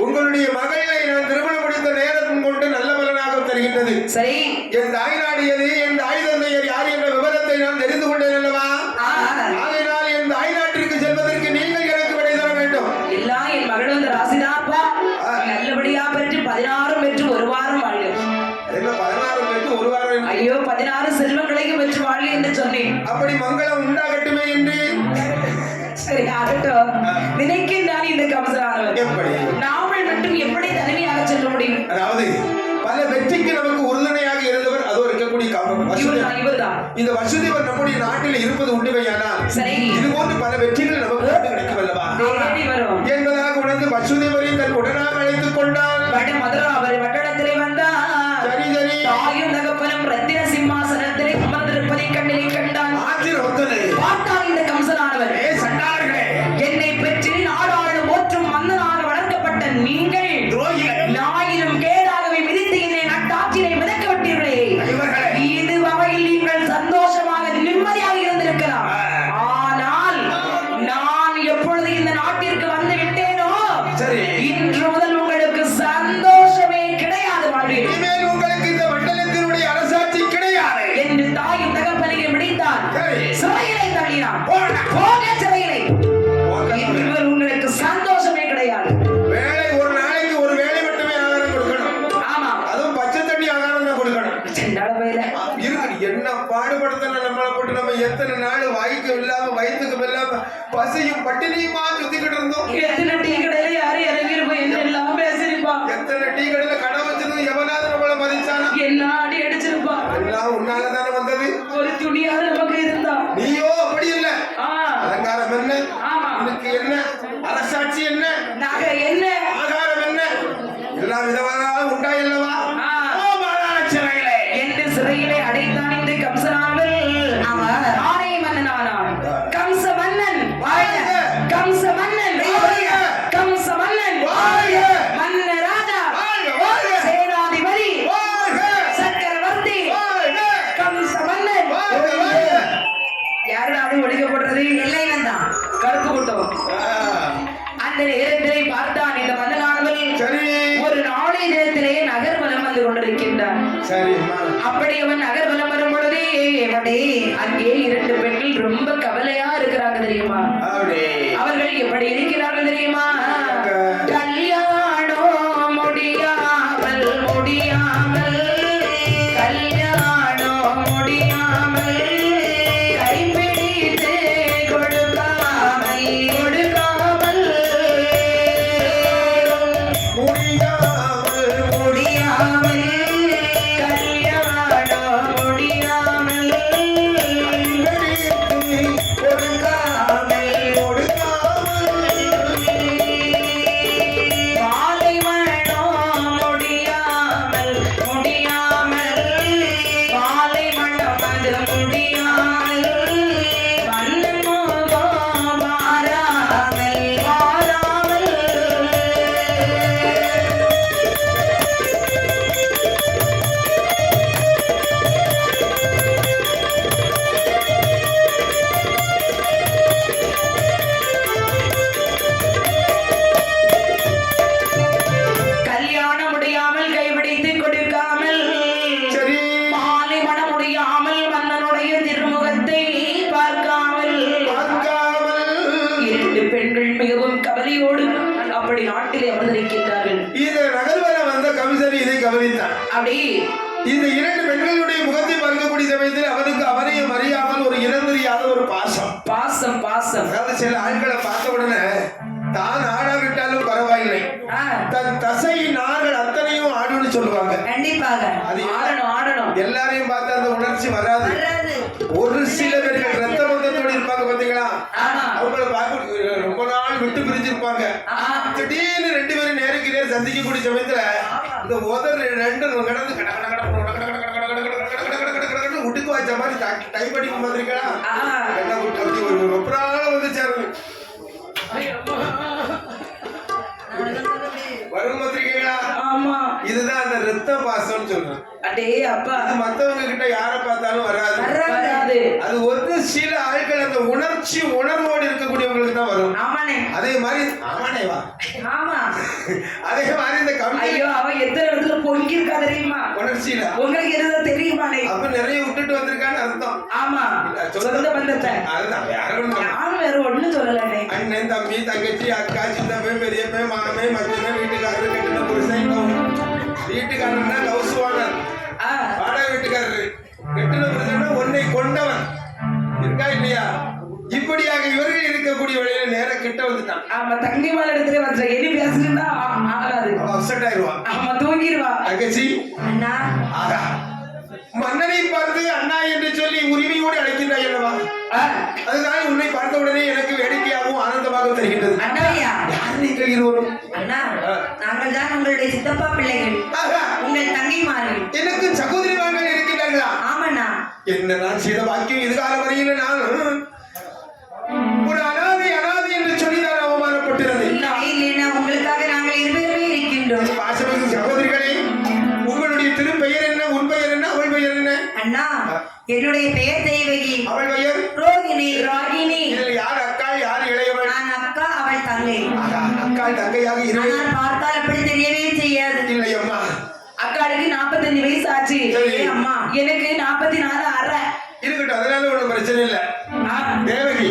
உங்களுடைய மகளை நான் திருமணம் முடித்த நேரம் கொண்டு நல்ல பலனாக தருகின்றது. சரி, என் தாய் நாடியது, என் தாய் தந்தையர் யார் என்ற விவரத்தை நான் தெரிந்து கொண்டேன் அல்லவா? ஆகையினால் என் தாய் நாட்டிற்கு செல்வதற்கு நீங்கள் எனக்கு விடை தர வேண்டும். எல்லாம் என் மகள் வந்து ராசிதாப்பா நல்லபடியா பெற்று 16 பெற்று ஒரு வாரம் வாழ்க. 16 பெற்று ஒரு வாரம்? ஐயோ, 16 செல்வங்களையும் பெற்று வாழ்க என்று சொன்னேன். அப்படி மங்களம் உண்டாகட்டுமே என்று. சரி, ஆகட்டும். நினைக்கின்றான் இந்த கம்சனானவன். எப்படி நாமல் மட்டும் எப்படி தனிமையாக செல்ல முடியும்? அதாவது பல வெற்றிக்கு நமக்கு உறுதுணையாக இருந்தவர் அதோ இருக்கக்கூடிய இவர்தான். இந்த வசுதேவர் நம்முடைய நாட்டில் இருப்பது உண்டுமையானால் சரி, இது போன்று பல வெற்றிகள் நமக்கு கிடைக்கும் அல்லவா என்பதாக உணர்ந்து வசுதேவரை தன் உடனாக அழைத்துக் கொண்டால் மதுராபுரி பட்டணத்திலே வந்தார். சரி சரி, தாயும் தகப்பனும் ரத்தின சிம்மாசனத்திலே அமர்ந்திருப்பதை கண்ணிலே கண்டான். பார்த்தால் இந்த கம்சனானவர், என்னை பெற்று நாடாளும் போற்றும் மன்னனாக வளர்க்கப்பட்ட நீங்கள் நாயிலும் கேடாகவே மிதித்து என்னை நட்டாற்றினை மிதக்க விட்டீர்களே, இது வகையில் நீங்கள் சந்தோஷமாக நிம்மதியாக இருந்திருக்கலாம். ஆனால் நான் எப்பொழுது இந்த நாட்டிற்கு வந்து விட்டேனோ இன்று முதல் உங்களுக்கு சந்தோஷமே கிடையாது. வாழ்வில் உங்களுக்கு இந்த மண்டலத்தினுடைய அரசாட்சி கிடையாது என்று தாயும் தகப்பனையும் விடித்தான். சிறையிலே தள்ளினான். போக சிறையிலே. இவர் உங்களுக்கு சந்தோஷமே கிடையாது. வேலை ஒரு நாளைக்கு ஒரு வேலை மட்டுமே ஆகாரம் கொடுக்கணும். ஆமா, அதுவும் பச்சை தண்ணி ஆகாரம் தான் கொடுக்கணும். என்ன பாடுபடுத்தணும் நம்மளை போட்டு. நம்ம எத்தனை நாள் வாய்க்கு இல்லாம வயிற்றுக்கு இல்லாம பசியும் பட்டினியுமா சுத்திக்கிட்டு இருந்தோம். எத்தனை டீ கடையில யாரு இறங்கிருப்போம் எல்லாம் பேசிருப்பா. எத்தனை டீ கடையில கடை வச்சிருந்து எவனாவது நம்மளை மதிச்சானா? என்ன அடி அடிச்சிருப்பா. எல்லாம் உன்னாலதானே வந்தது. ஒரு துணியாவது நமக்கு இருந்தா. நீயோ அப்படி இல்ல. அலங்காரம் என்ன, உனக்கு என்ன, அரசாட்சி என்ன, நகை என்ன, ஆகாரம் என்ன, எல்லா விதமாக உண்டாயல்லவா? என்று சிறையிலே அடைத்தான் இந்த கம்சனானவன். ஆனை மன்னனானான். கம்ச மன்னன், கம்ச மன்னன், கம்ச மன்னன், மன்ன ராஜா, சேனாதிபதி, சக்கரவர்த்தி, கம்ச மன்னன். யாருடாவது ஒழிக்கப்படுறது? இல்லை, தான் கருப்பு கூட்டம். அந்த நேரத்திலே பார்த்தான் இந்த மன்னனானவன் ஒரு நாளை நேரத்திலே நகர்வலம் வந்து கொண்டிருக்கின்றான். அப்படி அவன் நகர்வலம் வரும் பொழுதே அங்கே 2 பெண்கள் ரொம்ப கவலையா இருக்கிறாங்க தெரியுமா? அவர்கள் எப்படி இருக்கிறார்கள் தெரியுமா? கல்யாணம் முடியாமல் முடியாமல், கல்யாணம் முடியாமல் கைப்பிடித்து கொடு அப்படி இந்த இரண்டு பெண்களுடைய முகத்தை பார்க்கக்கூடிய சமயத்தில் அவனுக்கு அவனையும் அறியாமல் ஒரு இனந்தெரியாத ஒரு பாசம் பாசம் பாசம். அதாவது சில ஆண்களை பார்த்த உடனே தான் ஆடாவிட்டாலும் பரவாயில்லை, தன் தசை நார்கள் அத்தனையும் ஆடுன்னு சொல்லுவாங்க. கண்டிப்பாக அது ஆடணும் ஆடணும். எல்லாரையும் பார்த்து அந்த உணர்ச்சி வராது. ஒரு சில பேர்கள் ரத்த பந்தத்தோடு இருப்பாங்க பாத்தீங்களா, அவங்கள பார்க்க ரொம்ப நாள் விட்டு பிரிஞ்சிருப்பாங்க. திடீர்னு ரெண்டு பேரும் நேருக்கு நேர் சந்திக்கக்கூடிய சமயத்துல இந்த உதர் ரெண்டு கடந்து உட்டுக்கு வச்ச மாதிரி டைப் அடிக்க மாதிரிங்களா என்ன ஒரு ஒப்பரால வந்து சேரும் வரும் பத்திரிகைகளா. ஆமா, இதுதான் அந்த ரத்த பாசம்னு சொல்றேன். அடே அப்பா, அது மத்தவங்க கிட்ட யார பார்த்தாலும் வராது. அது ஒரு சில ஆட்கள் அந்த உணர்ச்சி உணர்வோடு இருக்கக்கூடியவங்களுக்கு தான் வரும். ஆமாண்ணே. அதே மாதிரி ஆமாண்ணேவா, ஆமா, அதே மாதிரி இந்த ஐயோ அவ எத்தனை இடத்துல பொங்கி இருக்கா தெரியுமா உணர்ச்சியில, உங்களுக்கு எதுவும் தெரியுமாண்ணே? அப்ப நிறைய விட்டுட்டு வந்திருக்கான்னு அர்த்தம். ஆமா, சொந்த பந்தத்தை. அதுதான் யாரும் வேற ஒண்ணும் சொல்லலண்ணே. அண்ணன், தம்பி, தங்கச்சி, அக்கா, சித்தப்பன், பெரியப்பன், மாமே, மச்சனன், வீட்டுக்காரரு, கட்டின புருஷன், வீட்டுக்காரன்னா ஹவுஸ் ஓனர், வாடகை வீட்டுக்காரரு, கட்டின புருஷன்னா உன்னை கொண்டவன் இருக்கா இல்லையா? இப்படியாக இவர்கள் இருக்கக்கூடிய வழியில நேரம் கிட்ட வந்துட்டான். ஆமா, தங்கி மேல இடத்துல வந்து எலி பேசுறா ஆகாது, அப்செட் ஆயிடுவான். ஆமா, தூங்கிடுவா. தங்கச்சி அண்ணா, ஆகா, மன்னனை பார்த்து அண்ணா என்று சொல்லி உரிமையோடு அழைக்கின்றாய் அல்லவா? அதுதான் உன்னை பார்த்த உடனே எனக்கு வேடிக்கையாகவும் ஆனந்தமாக தெரிகின்றது. அண்ணாயா, யார் நீங்கள் இருவரும்? அண்ணா, நாங்கள் தான் உங்களுடைய சித்தப்பா பிள்ளைகள், உங்கள் தங்கைமார்கள். எனக்கு சகோதரிமார்கள் இருக்கின்றார்களா? ஆமாண்ணா. என்ன நான் செய்த வாக்கியம் இதுகால வரையில் நான் ஒரு அனாதை அனாதை என்று சொல்லி நான் அவமானப்பட்டிருந்தேன். இல்லைன்னா உங்களுக்காக நாங்கள் இருவருமே இருக்கின்றோம். பாசமிகு சகோதரிகளே, உங்களுடைய திருப்பெயர் என்ன, உன் பெயர் என்ன, அவள் பெயர் என்ன? அண்ணா, என்னுடைய பெயர் தெய்வகி. அவள் பெயர் ரோகிணி. ராகினி. இதில் யார் அக்கா, யார் இளையவள்? நான் அக்கா, அவள் தங்கை. அக்கா தங்கையாக ஆனால் பார்த்தால் அப்படி தெரியவே செய்யாது. இல்லை அம்மா, அக்காளுக்கு 45 வயசு ஆச்சு. அம்மா, எனக்கு 44 அரை இருக்கட்டும், அதனால ஒண்ணும் பிரச்சனை இல்லை. தேவகி,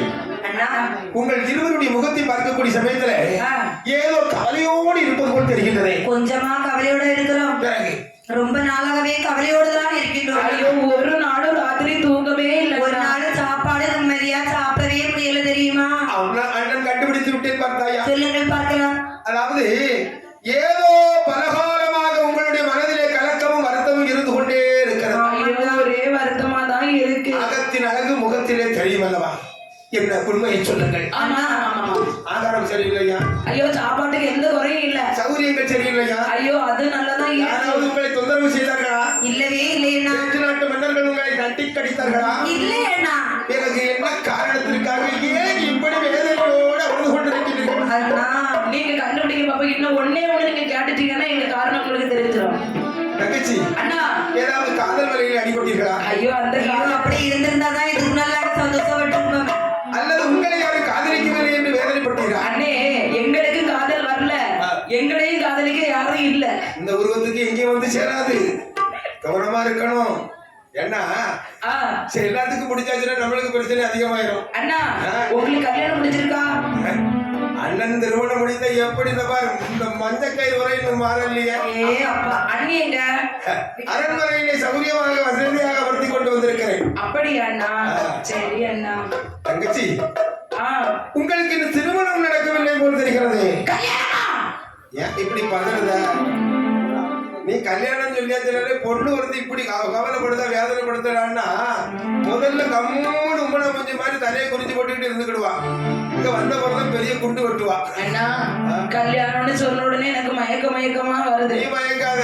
அண்ணா, உங்கள் இருவருடைய முகத்தை பார்க்கக்கூடிய சமயத்துல ஏதோ கவலையோடு இருப்பது போல் தெரிகின்றதே. கொஞ்சமா கவலையோட இருக்கிறோம். பிறகு ரொம்ப நாளாகவே கவலையோடு தான் இருக்கின்றோம். ஐயோ, ஒரு நாளும் ராத்திரி தூங்கவே இல்லை. ஒரு நாள் சாப்பாடு நிம்மதியா சாப்பிடவே முடியல தெரியுமா? அண்ணன் கண்டுபிடித்து விட்டேன் பார்த்தாயா? சொல்லுங்கள் பார்க்கலாம். அதாவது ஏதோ பலகாலமாக உங்களுடைய மனதிலே கலக்கமும் வருத்தமும் இருந்து கொண்டே இருக்கிறது. ஐயோ, ஒரே வருத்தமா தான் இருக்கு. அகத்தின் அழகு முகத்திலே தெரியும் அல்லவா? என்ன உண்மையை சொல்லுங்கள். ஆமா ஆமா, ஆதாரம் சரியில்லையா? ஐயோ, சாப்பாட்டுக்கு எந்த குறையும் இல்ல. சௌகரியங்கள் சரியில்லையா? ஐயோ, அது நல்லதான். யாராவது உங்களை தொந்தரவு செய்தார்களா? இல்லவே இல்லையண்ணா. தெற்கு நாட்டு மன்னர்கள் உங்களை தட்டி கடித்தார்களா? இல்லையண்ணா. எனக்கு என்ன காரணத்திற்காக ஏன் இப்படி வேதனையோடு அமர்ந்து கொண்டிருக்கிறீர்கள்? அண்ணா, நீங்க கண்டுபிடிக்க பாப்பா. இன்னும் ஒண்ணே ஒண்ணு நீங்க கேட்டுட்டீங்கன்னா எங்க காரணம் உங்களுக்கு தெரிஞ்சிடும். தங்கச்சி, அண்ணா, ஏதாவது காதல் வலையில் அடிபட்டீர்களா? ஐயோ, அந்த காலம் அப்படி இருந்திருந்தாதான் இதுக்கு நல்லா சந்தோஷப்பட்டிருப்போம். அல்லது உங்களை யாரும் காதலிக்கவில்லை என்று வேதனைப்பட்டீர்களா? அண்ணே, எங்களுக்கு காதல் வரல, எங்களையும் காதலிக்க யாரும் இல்ல. இந்த உருவத்துக்கு எங்கே வந்து சேராது. கவனமா இருக்கணும். என்ன சரி, எல்லாத்துக்கும் முடிச்சாச்சுன்னா நம்மளுக்கு பிரச்சனை அதிகமாயிரும். அண்ணா, உங்களுக்கு கல்யாணம் முடிஞ்சிருக்கா? அண்ணன் திருமணம் முடிந்த எப்படி இந்த மஞ்சள் கயிறு வரை இன்னும் மாறலையா? அண்ணி எங்க? அரண்மனையிலே சௌரியமாக வசதியாக வர்த்தி கொண்டு வந்திருக்கிறேன். அப்படியா அண்ணா? சரி அண்ணா. தங்கச்சி, உங்களுக்கு இந்த திருமணம் நடக்கவில்லை போல் தெரிகிறது. ஏன் இப்படி பதறத? நீ கல்யாணம் சொல்லியாச்சுனாலே பொண்ணு வந்து இப்படி கவலைப்படுதா வேதனைப்படுத்தலான்னா முதல்ல கம்மூடு உம்மனை கொஞ்சம் மாதிரி தலையை குறிச்சு போட்டுக்கிட்டு இருந்துக்கிடுவா. இங்க வந்த பிறகு பெரிய குண்டு வெட்டுவா. அண்ணா, கல்யாணம்னு சொன்ன உடனே எனக்கு மயக்கமா வருது. நீ மயங்காத.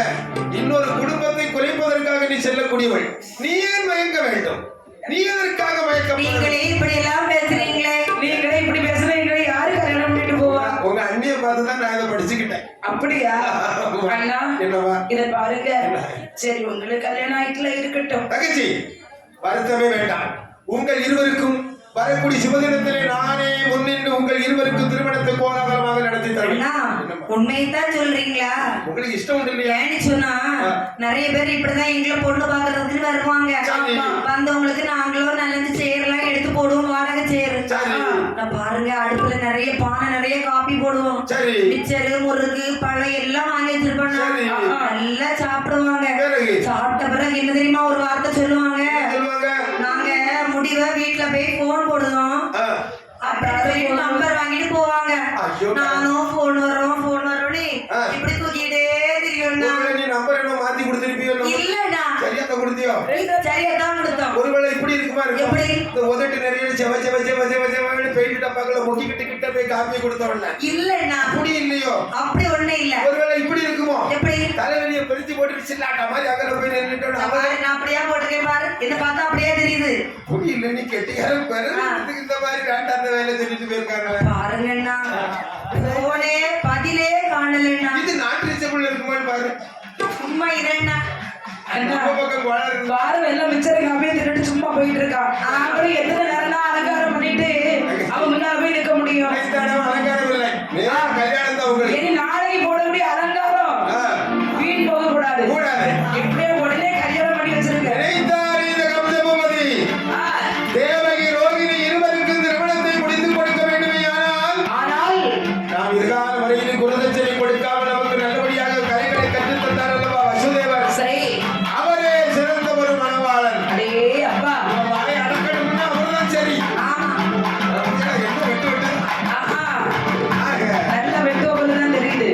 இன்னொரு குடும்பத்தை குலைப்பதற்காக நீ செல்லக்கூடியவள். நீ ஏன் மயங்க வேண்டும்? நீ எதற்காக மயக்கம்? நீங்களே இப்படி எல்லாம் பேசுறீங்களே. நீங்களே இப்படி பேசுறீங்களே, யாரு கல்யாணம் பண்ணிட்டு போவா? உங்க அண்ணியை பார்த்துதான் நான் இதை படிச்சுக்கிட்டேன். அப்படியா அண்ணா? என்னவா? இத பாருங்க. சரி, உங்களுக்கு கல்யாணம் ஆயிட்டுல இருக்கட்டும். தங்கச்சி, வருத்தமே வேண்டாம். உங்கள் இருவருக்கும் வரக்கூடிய சுபதினத்திலே நானே முன்னின்று உங்கள் இருவருக்கும் திருமணத்தை கோலாகலமாக நடத்தி தருவேன். உண்மையைத்தான் சொல்றீங்களா? உங்களுக்கு இஷ்டம் உண்டு இல்லையா? ஏன்னு சொன்னா நிறைய பேர் இப்படிதான் எங்களை பொண்ணு பாக்குறதுக்கு வருவாங்க. வந்தவங்களுக்கு நாங்களும் நல்லது சேரெல்லாம் எடுத்து போடுவோம், வாடகை சேரு. பாருங்க, அடுப்புல நிறைய பானை நிறைய காப்பி போடுவோம். சரி. மிச்சரு முறுக்கு பழம் எல்லாம் வாங்கி வச்சிருப்போம். சரி. நல்லா சாப்பிடுவாங்க. பிறகு? சாப்பிட்ட பிறகு என்ன தெரியுமா ஒரு வார்த்தை சொல்லுவாங்க, சொல்லுவாங்க, நாங்க முடிவ வீட்டுல போய் போன் போடுவோம் அப்படின்னு சொல்லி நம்பர் வாங்கிட்டு போவாங்க. ஐயோ. நானும் போன் வரோம்னு இப்படி தூக்கிட்டே தெரியும்னா. நீ நம்பர் என்ன மாத்தி கொடுத்திருப்பியோ? இல்லடா, சரியாத்த கொடுத்தியோ? சரியா தான் கொடுத்தோம். ஒருவேளை இப்படி இருக்குமா இருக்கும்? எப்படி? இந்த உதட்டு நிறைய செவ பெயிண்ட் டப்பாக்களை முக்கிக்கிட்டு கிட்ட போய் காப்பி கொடுத்தவன இல்லடா, அப்படி இல்லையோ? அப்படி ஒண்ணு இல்ல. ஒருவேளை இப்படி இருக்குமோ? எப்படி? தலைவலியை பிரிச்சு போட்டு சில்லாட்ட மாதிரி அகல போய் நின்னுட்டோம். நான் அப்படியே போட்டுக்கேன் பாரு, என்ன பார்த்தா அப்படியே தெரியுது. அப்படி இல்லை, நீ கெட்டியாரம் பாரு. இந்த மாதிரி வேண்டாத வேலை சொல்லிட்டு போயிருக்காங்க பாருங்கண்ணா. போனே பதிலே காணலண்ணா. இது நாட்டு ரிசபிள் இருக்குமான்னு பாரு. சும்மா இதண்ணா. வாரம் எல்லாம் மிச்சரை காப்பியை தின்னுட்டு சும்மா போயிட்டு இருக்கான். நாங்களும் எத்தனை நேரம் தான் அலங்காரம் பண்ணிட்டு அவன் முன்னால போய் நிற்க முடியும்? அலங்காரம் இல்லை, கல்யாணம் தான் உங்களுக்கு. இனி நாளைக்கு போடக்கூடிய அலங்காரம் வீண் போக கூடாது. எப்படியோ உடனே கல்யாணம் பண்ணி வச்சிருக்க. தேவகி ரோகிணி இருவருக்கும் திருமணத்தை முடித்து கொடுக்க வேண்டுமே. ஆனால் நாம் இதுகால வரையில் குருதட்சணை கொடுக்காமல் நமக்கு நல்லபடியாக கலைகளை கற்றுத் தந்தார் அல்லவா வசுதேவர். சரி, அவரே சிறந்த ஒரு மணவாளன். அடே அப்பா, வாயை அடக்கணும்னா அவர்தான் சரி. ஆமா, என்ன வெட்டு வெட்டு. ஆஹா, ஆக, நல்ல வெட்டுவ தான் தெரியுது.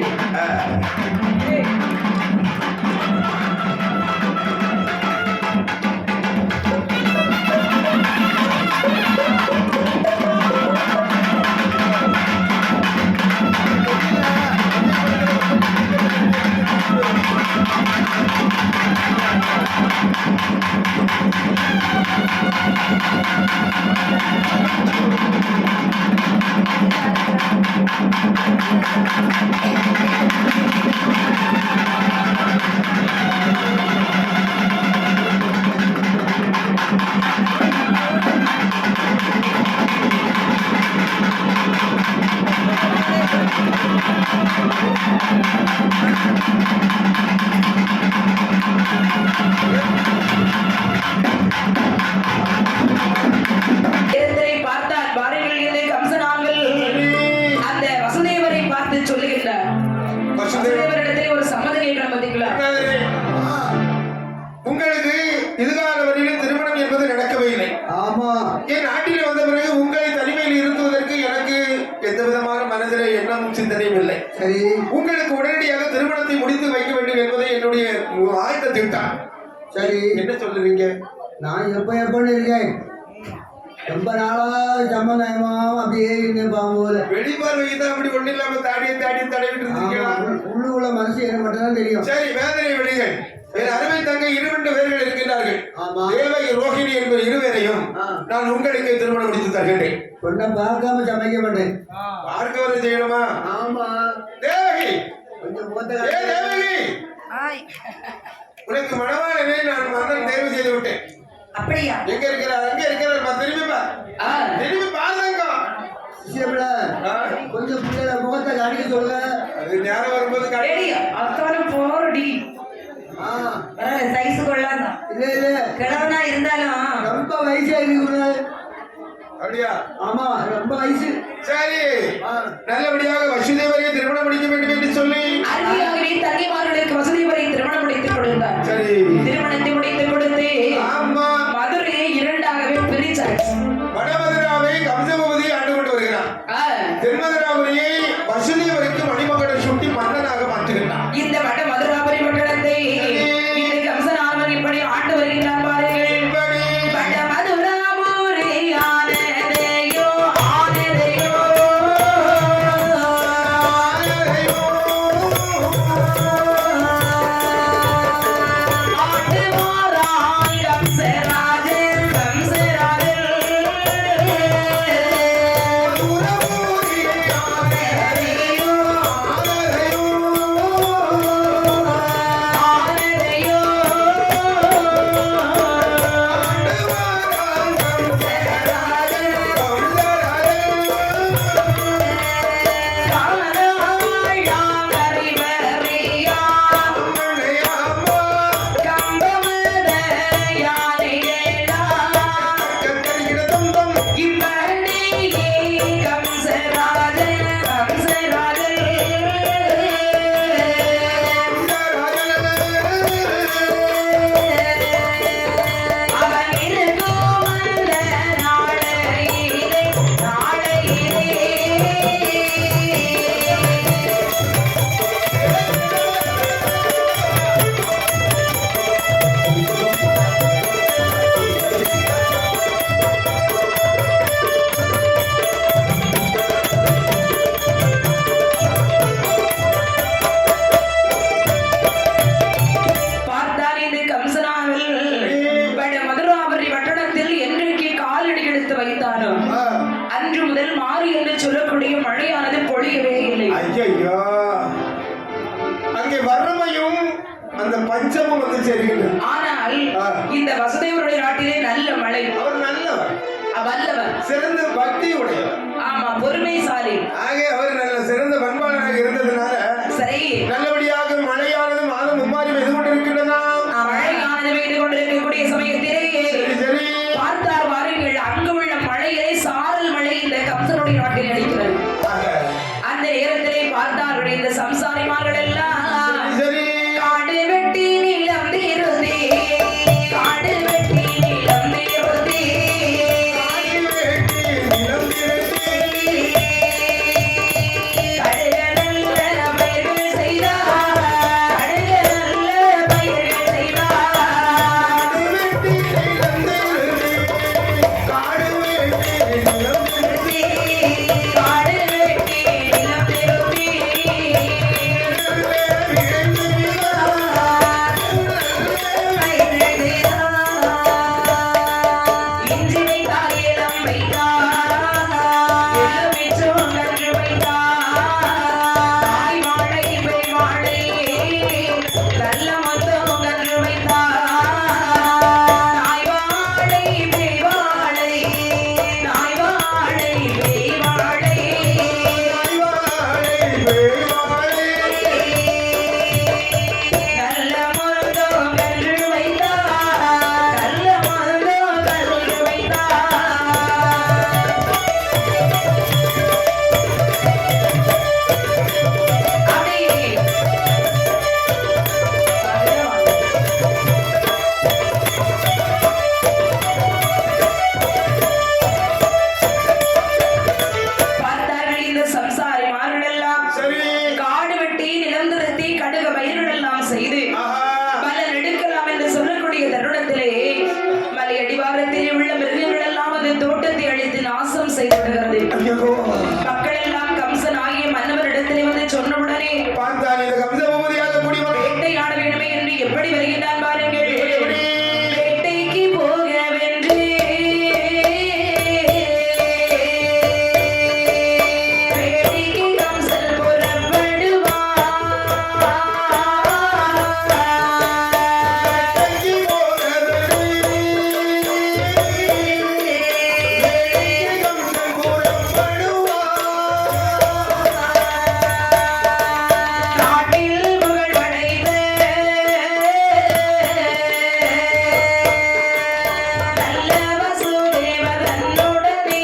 பார்த்தால் பாருங்கள், கம்சனாங்கள் அந்த வசுதேவரை பார்த்து சொல்லுகின்றார். வசுதேவரிடத்தில் ஒரு சம்மதம் கேட்கிற பார்த்தீங்களா? உங்களுக்கு இதுகால வரையில் திருமணம் என்பது நடக்கவே இல்லை. ஆமா, என் நாட்டில் வந்த பிறகு உங்களை தனிமையில் இருந்துவதற்கு எனக்கு எந்த விதமான மனதிலே எண்ணமும் சிந்தனையும் இல்லை. சரி, உங்களுக்கு உடனடியாக திருமணத்தை முடித்து வைக்க வேண்டும் என்பதை என்னுடைய ஆழ்ந்த திட்டம். சரி. என்ன சொல்லுவீங்க? நான் எப்பன்னு இருக்கேன். ரொம்ப நாளா சம்மந்தமா அப்படியே இருந்தேன் போல. வெளிப்பார்வைக்கு தான் அப்படி ஒண்ணு இல்லாம தாடியும் தடவிட்டு இருக்கீங்களா? உள்ளுக்குள்ள மனசு எனக்கு மட்டும் தான் தெரியும். சரி, வேதனை விடுங்கள். என் அருமை தங்க 2 பேர்கள் இருக்கின்றார்கள். ஆமா. தேவகி ரோகிணி என்பது இருவரையும் நான் உங்களுக்கு திருமணம் முடித்து தருகின்றேன். பொண்ணை பார்க்காம சமைக்க மாட்டேன். பார்க்க வர செய்யணுமா? ஆமா. தேவகி, கொஞ்சம் ஏ தேவகி, உனக்கு மணவாளனை நான் மன்னன் தேர்வு செய்து விட்டேன். அப்படியா? எங்க இருக்கிறார்? அங்க இருக்கிறார். திரும்பி பாருங்க. கொஞ்சம் பிள்ளைல முகத்தை காணிக்க சொல்லுங்க. அது நேரம் வரும்போது அத்தாலும் போறடி. சைஸ் கொள்ளலாம். இல்ல இல்ல, கிழவனா இருந்தாலும் ரொம்ப வயசா இருக்கு. அப்படியா? ஆமா, ரொம்ப வயசு. சரி, நல்லபடியாக வசுதேவரை திருமணம் முடிக்க வேண்டும் என்று சொல்லி அருமையாகவே தங்கைமார்களுக்கு வசுதேவரை திருமணம் முடித்துக் கொடுத்தார். சரி, திருமணத்தை முடித்துக் கொடுத்து ஆமா, மதுரையை 2ஆகவே பிரித்தார். வடமதுராவை கம்சபதி ஆண்டு கொண்டு வருகிறார். தென்மதுராபுரியை வசுதேவருக்கு மணிமகனை சுட்டி மன்னனாக மாற்றுகிறார். இந்த வட மதுராபுரி மண்டலத்தை இந்த கம்சனார் இப்படி ஆண்டு வருகிறார். பாருங்கள், வட மதுராபுரி ஆனதையோ ஆனதையோ ஆட்டுவாராய் கம்சராஜன் கம்சராஜன் மாறி என்று சொல்லக்கூடிய மழையானது பொழியவே இல்லை. ஐயோ, அங்கே வறுமையும் அந்த பஞ்சமும் வந்து சேர்கின்றது. ஆனால் இந்த வசுதேவருடைய நாட்டிலே நல்ல மழை. அவர் நல்லவர், வல்லவர், சிறந்த பக்தி உடையவர், ஆமா பொறுமைசாலி. ஆக அவர் நல்ல சிறந்த பண்பாளராக இருந்ததுனால சரி நல்லபடியாக மழையானது மாதம் மும்மாறி பெய்து கொண்டிருக்கின்றதா. மழையானது பெய்து கொண்டிருக்கக்கூடிய சமயத்திலே சரி பார்த்தார் வாருங்கள், அங்கு உள்ள மழையிலே சாரல் மழை இந்த கம்சனுடைய நாட்டில் அடிக்கிறது. அந்த நேரத்திலே பார்த்தார்கள் இந்த சம்சாரிமார்கள் எல்லாம் காடு வெட்டி நிலம் தீருதே, காடு வெட்டி நிலம் தீருதே, கடுக நல்ல பயிர்கள் செய்தார், கடுக நல்ல பயிர்கள் செய்தார், காடு வெட்டி நிலம் தீருதே, இஞ்சி வைத்தார், ஏலம் வைத்தார், எலுமிச்சம் கன்று வைத்தார், தாய் வாழை பெண் வாழை நல்ல மொத்தம் கன்று வைத்தார், தாய் வாழை பெண் வாழை, தாய் வாழை பெண் வாழை, நல்ல மொத்தம் கன்று வைத்தார், நல்ல மொத்தம் கன்று வைத்தார். அப்படியே பார்த்தார்கள் இந்த சம்சாரி மார்களெல்லாம் சரி காடு வெட்டி நிலந்திருத்தி கடுக பயிர்கள் எல்லாம் செய்து பல நெடுக்கலாம் என்று சொல்லக்கூடிய தருணத்திலே மலை அடிவாரத்திலே உள்ள மிருகங்கள் எல்லாம் அது தோட்டத்தை அழித்து நாசம் செய்து விடுகிறது. மக்கள் எல்லாம் கம்சன் ஆகிய மன்னவரிடத்திலே வந்து சொன்னவுடனே பார்த்தால் இந்த கவித பூமதியாக கூடியவர் வேட்டையாட வேண்டுமே என்று எப்படி வருகின்றான் பாருங்கள். வேட்டைக்கு போகவென்று வேட்டைக்கு கம்சன் நாட்டில் புகழ் படைத்த நல்ல வசுதேவதனுடனே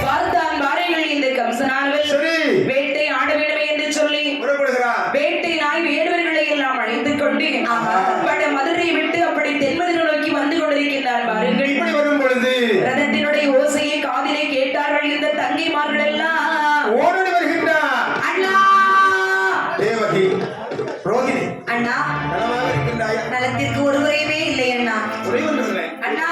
பார்த்தான் பாறைகள் இந்த கம்சனானவன் சரி வேட்டை ஆட வேண்டுமே என்று சொல்லி புறப்படுகிறார். வேட்டை நாய் வேடுவர்களை எல்லாம் அழைத்துக் கொண்டு வட மதுரை விட்டு அப்படி தென்மதுரை நோக்கி வந்து கொண்டிருக்கின்றார் பாருங்கள். இப்படி வரும் பொழுது ரதத்தினுடைய ஓசையை காதிலே கேட்டார்கள் இந்த தங்கைமார்கள் எல்லாம். ஓடோடி வருகின்றார். அண்ணா தேவகி ரோகிணி அண்ணா நலமாக இருக்கின்றாயா? நலத்திற்கு ஒரு குறைவே இல்லை அண்ணா. குறைவொன்றில்லை. அண்ணா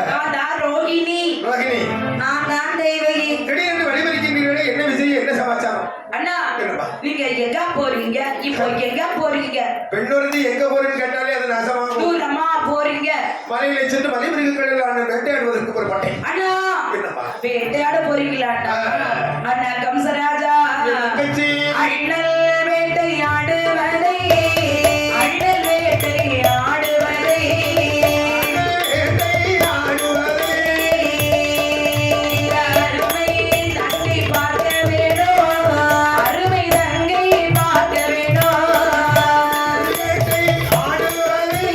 நான் தான் ரோகிணி. ரோகிணி நான் தான் தேவகி. திடீரென்று வழிமறிக்கின்றீர்களே, என்ன விஷயம், என்ன சமாச்சாரம்? அண்ணா என்னப்பா? நீங்க எங்க போறீங்க, இப்போ எங்க போறீங்க? பெண்ணொருத்தி எங்க போறேன்னு கேட்டாலே அது நாசமாகும். தூரமா போறீங்க? மலையில சென்று மலைமிருகங்களில் வேட்டையாடுவதற்கு புறப்பட்டேன். அண்ணா என்னப்பா? வேட்டையாட போறீங்களா அண்ணா? அண்ணா கம்சராஜா தங்கச்சி அண்ணல் வேட்டையாடுவதை, அண்ணல் வேட்டையாடுவதை, அருமை தங்கை பார்க்க வேணும், அருமை தங்கை பார்க்க வேணும், நல்ல வேட்டையாடுவதை,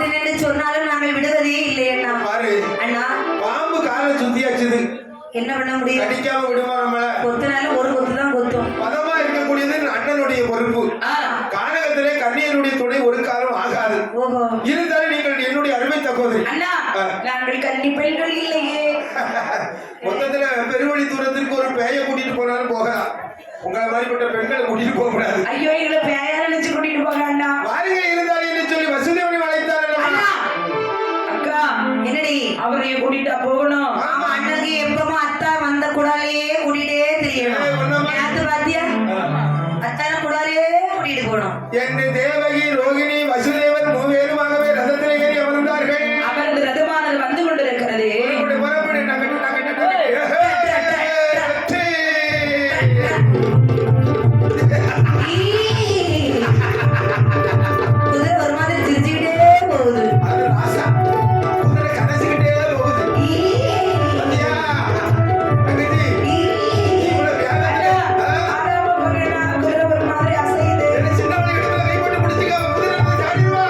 மாட்டேன் என்று சொன்னாலும் நாங்கள் விடுவதே இல்லை அண்ணா. பாரு அண்ணா பாம்பு காலை சுத்தியாச்சுது, என்ன பண்ண முடியும்? கடிக்காம விடுமா நம்மள? கொத்துனாலும் ஒரு கொத்து தான் கொத்தும். பதமா இருக்கக்கூடியது அண்ணனுடைய பொறுப்பு. கானகத்திலே கண்ணியனுடைய துணை ஒரு காலம் ஆகாது. ஓஹோ, இருந்தாலும் நீங்கள் என்னுடைய அருமை சகோதரி. அண்ணா நாங்கள் கன்னி பெண்கள் இல்லையே. மொத்தத்துல பெருவழி தூரத்திற்கு ஒரு பேய கூட்டிட்டு போனாலும் போகலாம், உங்களை மாதிரிப்பட்ட பெண்களை கூட்டிட்டு போக கூடாது. ஐயோ எங்களை பேயா நினைச்சு கூட்டிட்டு போக அண்ணா. வாருங்க இருந்தாலும் என்று சொல்லி வசுதேவனை வளைத்தார். அக்கா என்னடி அவரையும் கூட்டிட்டா போகணும். ஆமா, அண்ணனுக்கு எப்பமா அத்தா வந்த குடாலையே கூட்டிட்டே தெரியணும். நேத்து பாத்தியா, அத்தான குடாலையே கூட்டிட்டு போகணும். என்று தேவகி ரோகிணி வசுதேவன் மூவேருமாகவே ரதத்திலே ஏறி அமர்ந்தார்கள். அவரது ரதமானது வந்து கொண்டிருக்கிறது. புறப்படு, நகட்டு, நகட்டு, நகட்டு. குதிரை ஒரு மாதிரி சிரிச்சுக்கிட்டே போகுது. அது ராசா, குதிரை கடைசிக்கிட்டே போகுது. பாத்தியா? தங்கச்சி, இவ்வளவு வேகத்துல, ஆடாம போறேனா, குதிரை ஒரு மாதிரி அசையுது. என்ன சின்னவளை இடத்துல கை போட்டு பிடிச்சுக்க, குதிரை வந்து சாடிடுவா.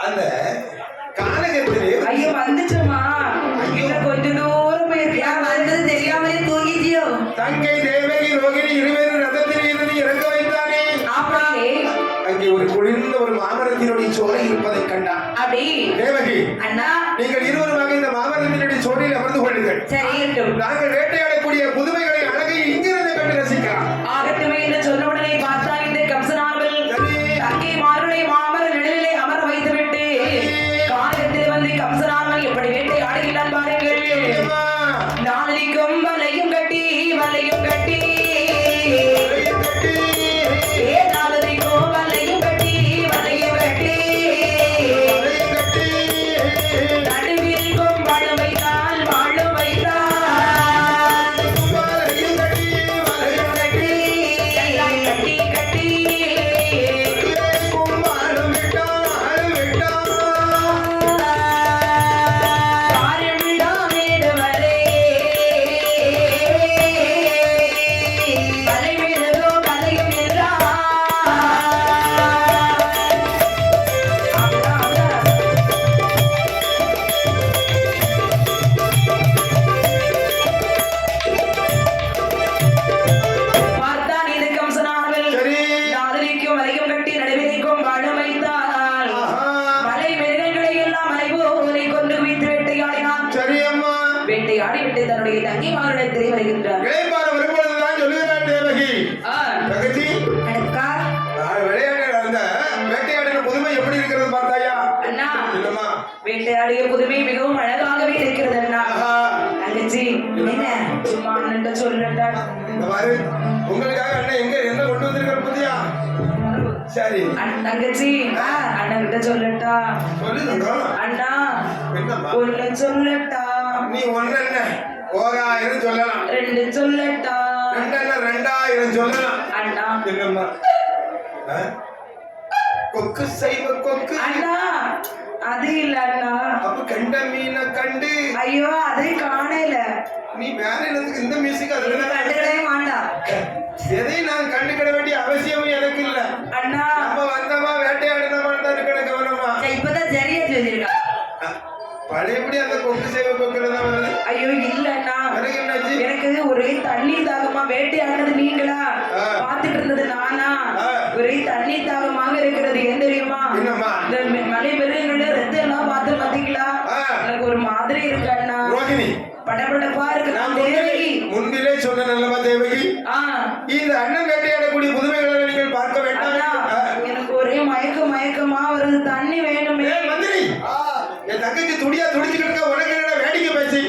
அந்த கானகத்திலே ஐயோ வந்துச்சுமா. இன்னும் கொஞ்ச தூரம் போயிருக்கியா? ஏன் வந்தது தெரியாமலே தூங்கிட்டியோ? தங்கை தேவகி ரோகிணி இருவரும் ரதத்தில் இருந்து இறங்க வைத்தானே. அப்படியே அங்கே ஒரு குளிர்ந்த ஒரு மாமரத்தினுடைய சோலை இருப்பதை கண்டான். அப்படி தேவகி, அண்ணா நீங்கள் இருவருமாக இந்த மாமரத்தினுடைய சோலையில் அமர்ந்து கொள்ளுங்கள். சரி, நாங்கள் வேட்டையாடக்கூடிய புதுமைகளை அழகை இங்கிருந்து கண்டு ரசிக்கலாம். ஆகட்டுமே என்று சொன்ன உடனே பார்த்தா இந்த கம்சனாவில் தங்கை மாருளை மாமர நிழலிலே அமர வைத்துவிட்டு காலத்தில் வந்து கம்சனாமல் எப்படி வேட்டையாடுகிறான் பாருங்கள். அம்மா, நாளைக்கும் வலையும் கட்டி வலையும் கட்டி ஏ நாளைக்கும் வலையும் கட்டி வலையும் கட்டி நடுவில் கொம்பளம் வைத்தால் வாழும் வைத்தால் கட்டி கட்டி காரமிடா மேடு வரை வலை மேலதோ கலையும் என்றா பார்த்தான் இது கம்சனாவில் சரி. நாதரிக்கும் வலையும் கட்டி நடுவிலைக்கும் வாழ வைத்தால் மலை மிருகங்களை எல்லாம் மலைபோரை கொண்டு வைத்து வேட்டையாடினான். சரி அம்மா, வேட்டையாடி விட்டு தன்னுடைய தங்கிமாரிடத்திலே வருகின்றார். இளைப்பாற வரும்பொழுதுதான் சொல்லுகிறான் தேவகி. ஆ, தங்கச்சி, அக்கா விளையாட அந்த வேட்டையாடின புதுமை எப்படி இருக்கிறது பார்த்தாயா? அண்ணா இல்லம்மா, வேட்டையாடிய புதுமை மிகவும் அழகாகவே இருக்கிறது அண்ணா. ஆஹா, தங்கச்சி என்ன சும்மா அண்ணன்ட்ட சொல்லட்டா. இந்த பாரு, உங்களுக்காக அண்ணன் எங்க என்ன கொண்டு வந்திருக்கிற புதியா? சரி, தங்கச்சி அண்ணன்கிட்ட சொல்லட்டா. சொல்லுங்க. அண்ணா என்னம்மா, ஒண்ணு சொல்லட்டா, நீ ஒண்ணு என்ன 1000 சொல்லலாம், 2 சொல்லட்டா. 2 என்ன 2000 சொல்லலாம். அண்ணா என்னம்மா, ஆ? கொக்கு செய்வ கொக்கு. அண்ணா அது இல்ல அண்ணா. அப்ப கண்ட மீனை கண்டு ஐயோ அதை காணல. நீ வேற என்னதுக்கு இந்த மியூசிக் அதுல கண்டுக்கவே மாட்டான். எதையும் நான் கண்டுக்கிட வேண்டிய அவசியமும் எனக்கு இல்ல. அண்ணா நம்ம வந்தமா வேட்டையாடினமா தான் இருக்கிற கவனமா. இப்பதான் சரியா சொல்லியிருக்கான். பழையபடி அந்த கொக்கு செய்வ கொக்குல தான் வருது. ஐயோ இல்ல அண்ணா, எனக்கு என்னாச்சு? எனக்கு ஒரே தண்ணீர் தாகமா. வேட்டையாடினது நீங்களா, பார்த்துட்டு இருந்தது நானா? ஒரே தண்ணீர் தாகமாக இருக்கிறது. ஏன் தெரியுமா? என்னம்மா? இந்த மலை மிருகங்களோட ரத்தம் எல்லாம் பார்த்து பாத்தீங்களா? எனக்கு ஒரு மாதிரி இருக்கு அண்ணா. ரோகிணி, படபடப்பா இருக்கு. நான் தேவகி முன்பிலே சொன்ன நல்லவா தேவகி, ஆ இந்த அண்ணன் வேட்டையாடக்கூடிய புதுமைகளை நீங்கள் பார்க்க அண்ணா, வேண்டாம். எனக்கு ஒரே மயக்கமா வருது. தண்ணி வேணுமே. ஏய் மந்திரி, என் தங்கச்சி துடியா துடிச்சுக்கிட்டு இருக்க, உனக்கு என்னடா வேடிக்கை பேசி?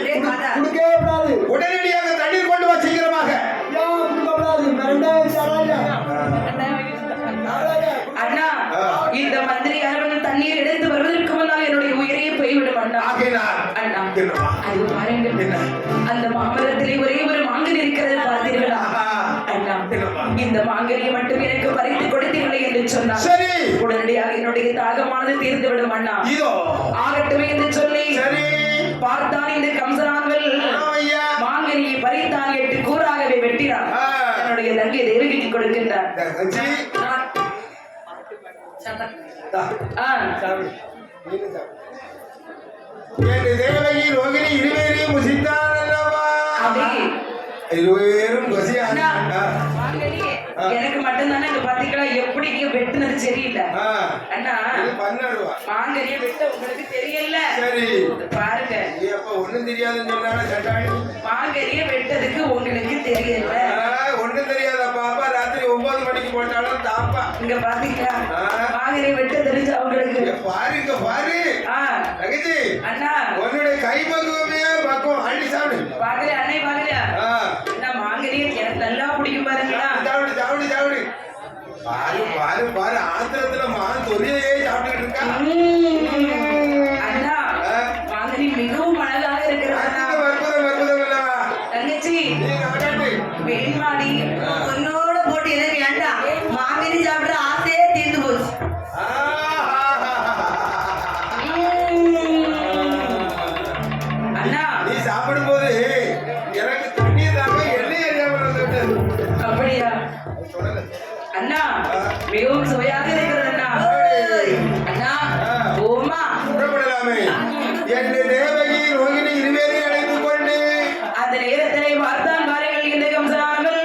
கொடுக்கவே கூடாது. உடனடியாக தண்ணீர் கொண்டு வா சீக்கிரமாக. ஏன் கொடுக்கக்கூடாது? 2000 தராங்க. அண்ணா இந்த மந்திரி அரவன் தண்ணீர் எடுத்து வருவதற்கு முன்னால் என்னுடைய உயிரையே போய்விடும் அண்ணா. ஆகையினால் அண்ணா என்னம்மா? அது பாருங்க, என்ன? அந்த மாமரத்திலே ஒரே ஒரு மாங்கனி இருக்கிறது பார்த்தீர்களா? அண்ணா என்னம்மா? இந்த மாங்கனியை மட்டும் எனக்கு பறித்து கொடுத்தீர்களே என்று சொன்னார். சரி, உடனடியாக என்னுடைய தாகமானது தீர்ந்து விடும் அண்ணா. இதோ ஆகட்டுமே என்று சொல்லி சரி. பார்த்தான் இந்த கம்சனான்கள் ஐயா, மாங்கனியை பறித்தான். 8 கூறாகவே வெட்டினான். என்னுடைய தங்கை தேவகிக்கு கொடுக்கின்றார். தங்கச்சி, என் தேவகி ரோகிணி இருவேரையும் புசித்தார் அல்லவா? இருவேரும் பசியா? எனக்கு மட்டும் தானே இங்க பாத்தீங்களா எப்படி இங்க வெட்டுனது சரியில்லை அண்ணா. பண்ணாடுவா மாங்கனிய வெட்ட உங்களுக்கு தெரியல. சரி பாருங்க, அப்ப ஒண்ணும் தெரியாதுன்னு சொன்னால சட்டாளி. மாங்கனிய வெட்டதுக்கு உங்களுக்கு தெரியல. ஒண்ணும் தெரியாத பாப்பா ராத்திரி 9 மணிக்கு போட்டாலும் தாப்பா. இங்க பாத்தீங்களா மாங்கனிய வெட்ட தெரிஞ்ச அவங்களுக்கு. பாருங்க பாரு தங்கச்சி, அண்ணா உன்னுடைய கை பக்குவமே பக்குவம் அள்ளி சாப்பிடு. பாக்கல அண்ணே, பாக்கல அண்ணா மாங்கனிய எனக்கு நல்லா பிடிக்கும் பாருங்களா. சாப்பிடு சாப்பிடு சாப்பிடு. பாரு பாரு பாரு, ஆத்திரத்துல மான் தொல்லையே சாப்பிட்டுக்கிட்டு இருக்கா. அண்ணா மாங்கனி மிகவும் அழகாக இருக்கிறது. அற்புதம் அற்புதம் அல்லவா தங்கச்சி? வேண்மாடி உன்னோட போட்டு எனக்கு வேண்டாம். மாமினி சாப்பிட ஆசையே தீர்ந்து போச்சு. அண்ணா நீ சாப்பிடும் போது எனக்கு தண்ணீர் தாங்க எண்ணெய் அறியாமல் வந்துவிட்டது. அப்படியா அண்ணா? மிகவும் சுவையாக இருக்கிறது அண்ணா. அண்ணா ஓமா புறப்படலாமே. என் தேவகி ரோகிணி இருவேரை அழைத்துக் கொண்டு அந்த நேரத்திலே பார்த்தான் பாருங்கள், இந்த கம்சனானவள்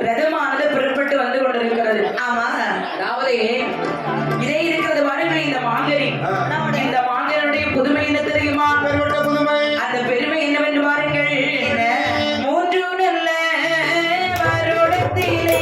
ரதமானது புறப்பட்டு வந்து கொண்டிருக்கிறது. ஆமா, அதாவது இதே இருக்கிறது பாருங்கள் இந்த மாங்கனி. இந்த மாங்கனுடைய புதுமை என்ன தெரியுமா? புதுமை. அந்த பெருமை என்னவென்று பாருங்கள். 3 நல்ல வருடத்திலே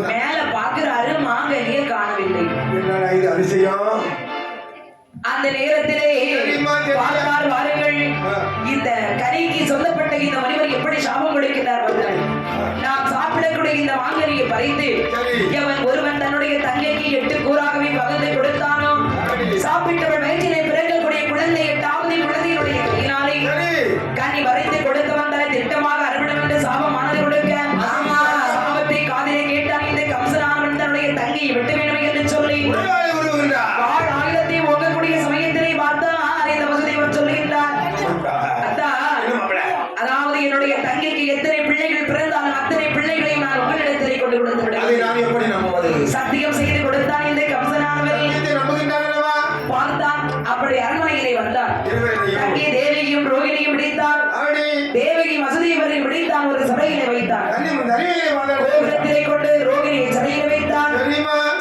மேல பாக்குறாரு, மாங்கனியை காணவில்லை. அதிசயம். அந்த நேரத்திலே பார்த்தார் வாருங்கள், இந்த கனிக்கு சொல்லப்பட்ட இந்த மனிதர் எப்படி சாபம் கொடுக்கிறார் பாருங்கள். நாம் சாப்பிடக்கூடிய இந்த மாங்கனியை பறித்து எவன் ஒருவன் தன்னுடைய தங்கைக்கு 8 கூறாகவே பகிர்ந்து கொடுத்தானோ, சாப்பிட்டவள் வயிற்றிலே பிறக்கக்கூடிய குழந்தை 8வது குழந்தையினுடைய கையினாலே கனி வரைத்து கொடுக்க வந்தாலே திட்டமாக அறுவிடம் என்று சாபமானது கொடுக்க சாபத்தை காதிலே கேட்டான் இந்த கம்சனானவன் தன்னுடைய தங்கையை விட்டு வேண்டுமே என்று சொல்லி ஆயுதத்தை ஓங்கக்கூடிய சமயத்திலே பார்த்தா இந்த வசுதேவர் சொல்லுகின்றார், அதாவது என்னுடைய தங்கைக்கு எத்தனை பிள்ளைகள் பிறந்தாலும் அத்தனை பிள்ளைகளையும் நான் உங்களிடத்திலே கொண்டு கொடுத்து விடுவேன். சத்தியம் செய்து கொடுத்தான் இந்த கம்சனானவர். பார்த்தான், அப்படி அரண்மனையிலே வந்தார். அங்கே தேவியும் ரோகிணியும் விடுத்தார். தேவகி வசுதேவரை விடுத்தான், ஒரு சபையிலே வைத்தார். கோபுரத்திலே கொண்டு ரோகிணியை சிறையில் வைத்தார்.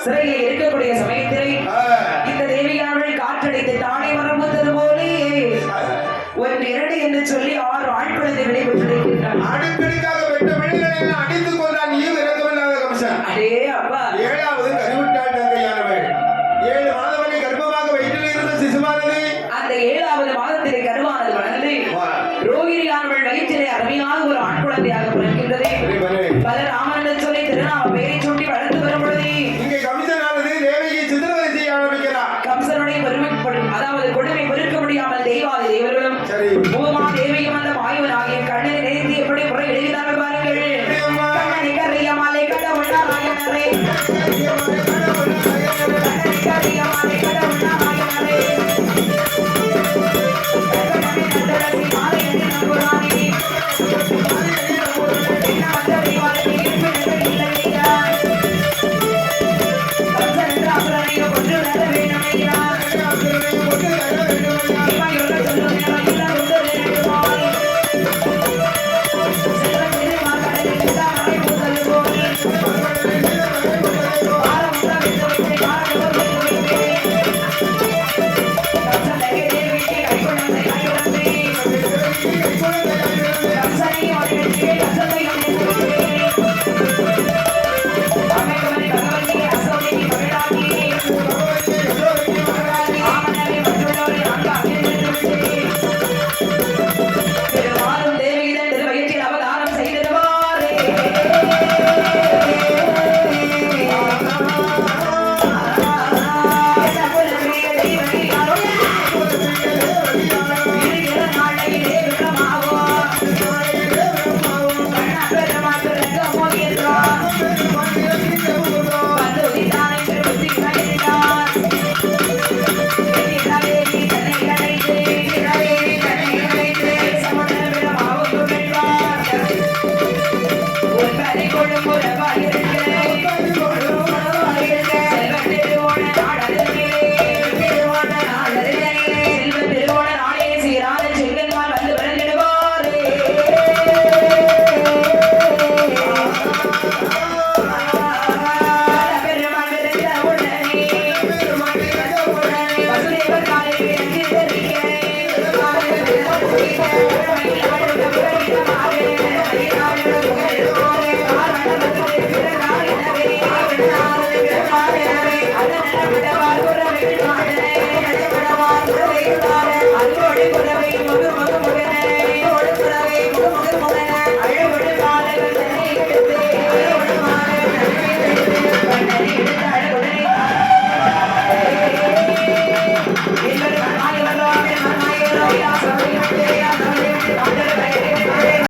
சிறையில் இருக்கக்கூடிய சமயத்திலே இந்த தேவியானவள் காற்றடித்து தானே வரம்புத்தது போலே ஒன்று 2 என்று சொல்லி 6 ஆண் குழந்தைகளை பெற்றிருக்கின்றார். ஆடுகளுக்காக பெற்ற பிள்ளைகளை எல்லாம் அடித்துக் கொண்டான் நீ இறக்கமில்லாத கம்சன். அடே அப்பா, 7வது கருவிட்டாள் தந்தையானவள் 7 மாதவனை கர்ப்பமாக வயிற்றில் இருந்த சிசுவானது அந்த 7வது மாதத்திலே கருவானது வளர்ந்து ரோகிணியானவள் வயிற்றிலே அருமையாக ஒரு ஆண் குழந்தையாக பிறக்கின்றது. பலராமன் என்று சொல்லி திருநாம பெயரை சூட்டி வளர்ந்து வரும் பொழுது இங்கே கம்சனானது தேவகியை சித்திரவதை செய்ய ஆரம்பிக்கிறார். கம்சனுடைய பெருமைப்படும் அதாவது கொடுமை பொறுக்க முடியாமல் தெய்வாதி தேவர்களும் சரி பூமா தேவியும் அந்த மாயவன் ஆகிய கண்ணனை நினைத்து எப்படி முறை எழுதினார்கள் பாருங்கள். கண்ணனை கரையமாலை கடவுளாராயனரே, கண்ணனை கரையமாலை கடவுளாராயனரே, கண்ணனை நந்தரசி மாலை என்று நம்புறானே, என்ன வந்த தெய்வாதி இருப்பினர்கள் இல்லையா, கம்சன் என்ற அசுரனையோ கொன்று நட வேண்டும் என்கிறார். இவர்கள் சொல்லும் நேரம் எல்லாம் உண்டு வேண்டுமாய். செல்வன் திருமால் கடலில் சிந்தாமரை முதல் போல் ஆரம் உள்ள விட்டு வைத்து காரணம் வைத்து வைத்து கம்சன் தகையிலே வீட்டி கைக்குழந்தை கையுழந்தை கம்சனை வரவேற்று கம்சத்தை அமைக்கவனை பகவதி அசோகி மகிழாகி ஆமனரை மற்றுள்ளோரை அங்கு அகிழ்ந்து திருமாலும் தேவியிடம் திருவயிற்றில் அவதாரம் செய்திருவாரே. புலப்பிரிய தெய்வமே அருள் இருக்கிற நாளையிலே விக்ரமாவோ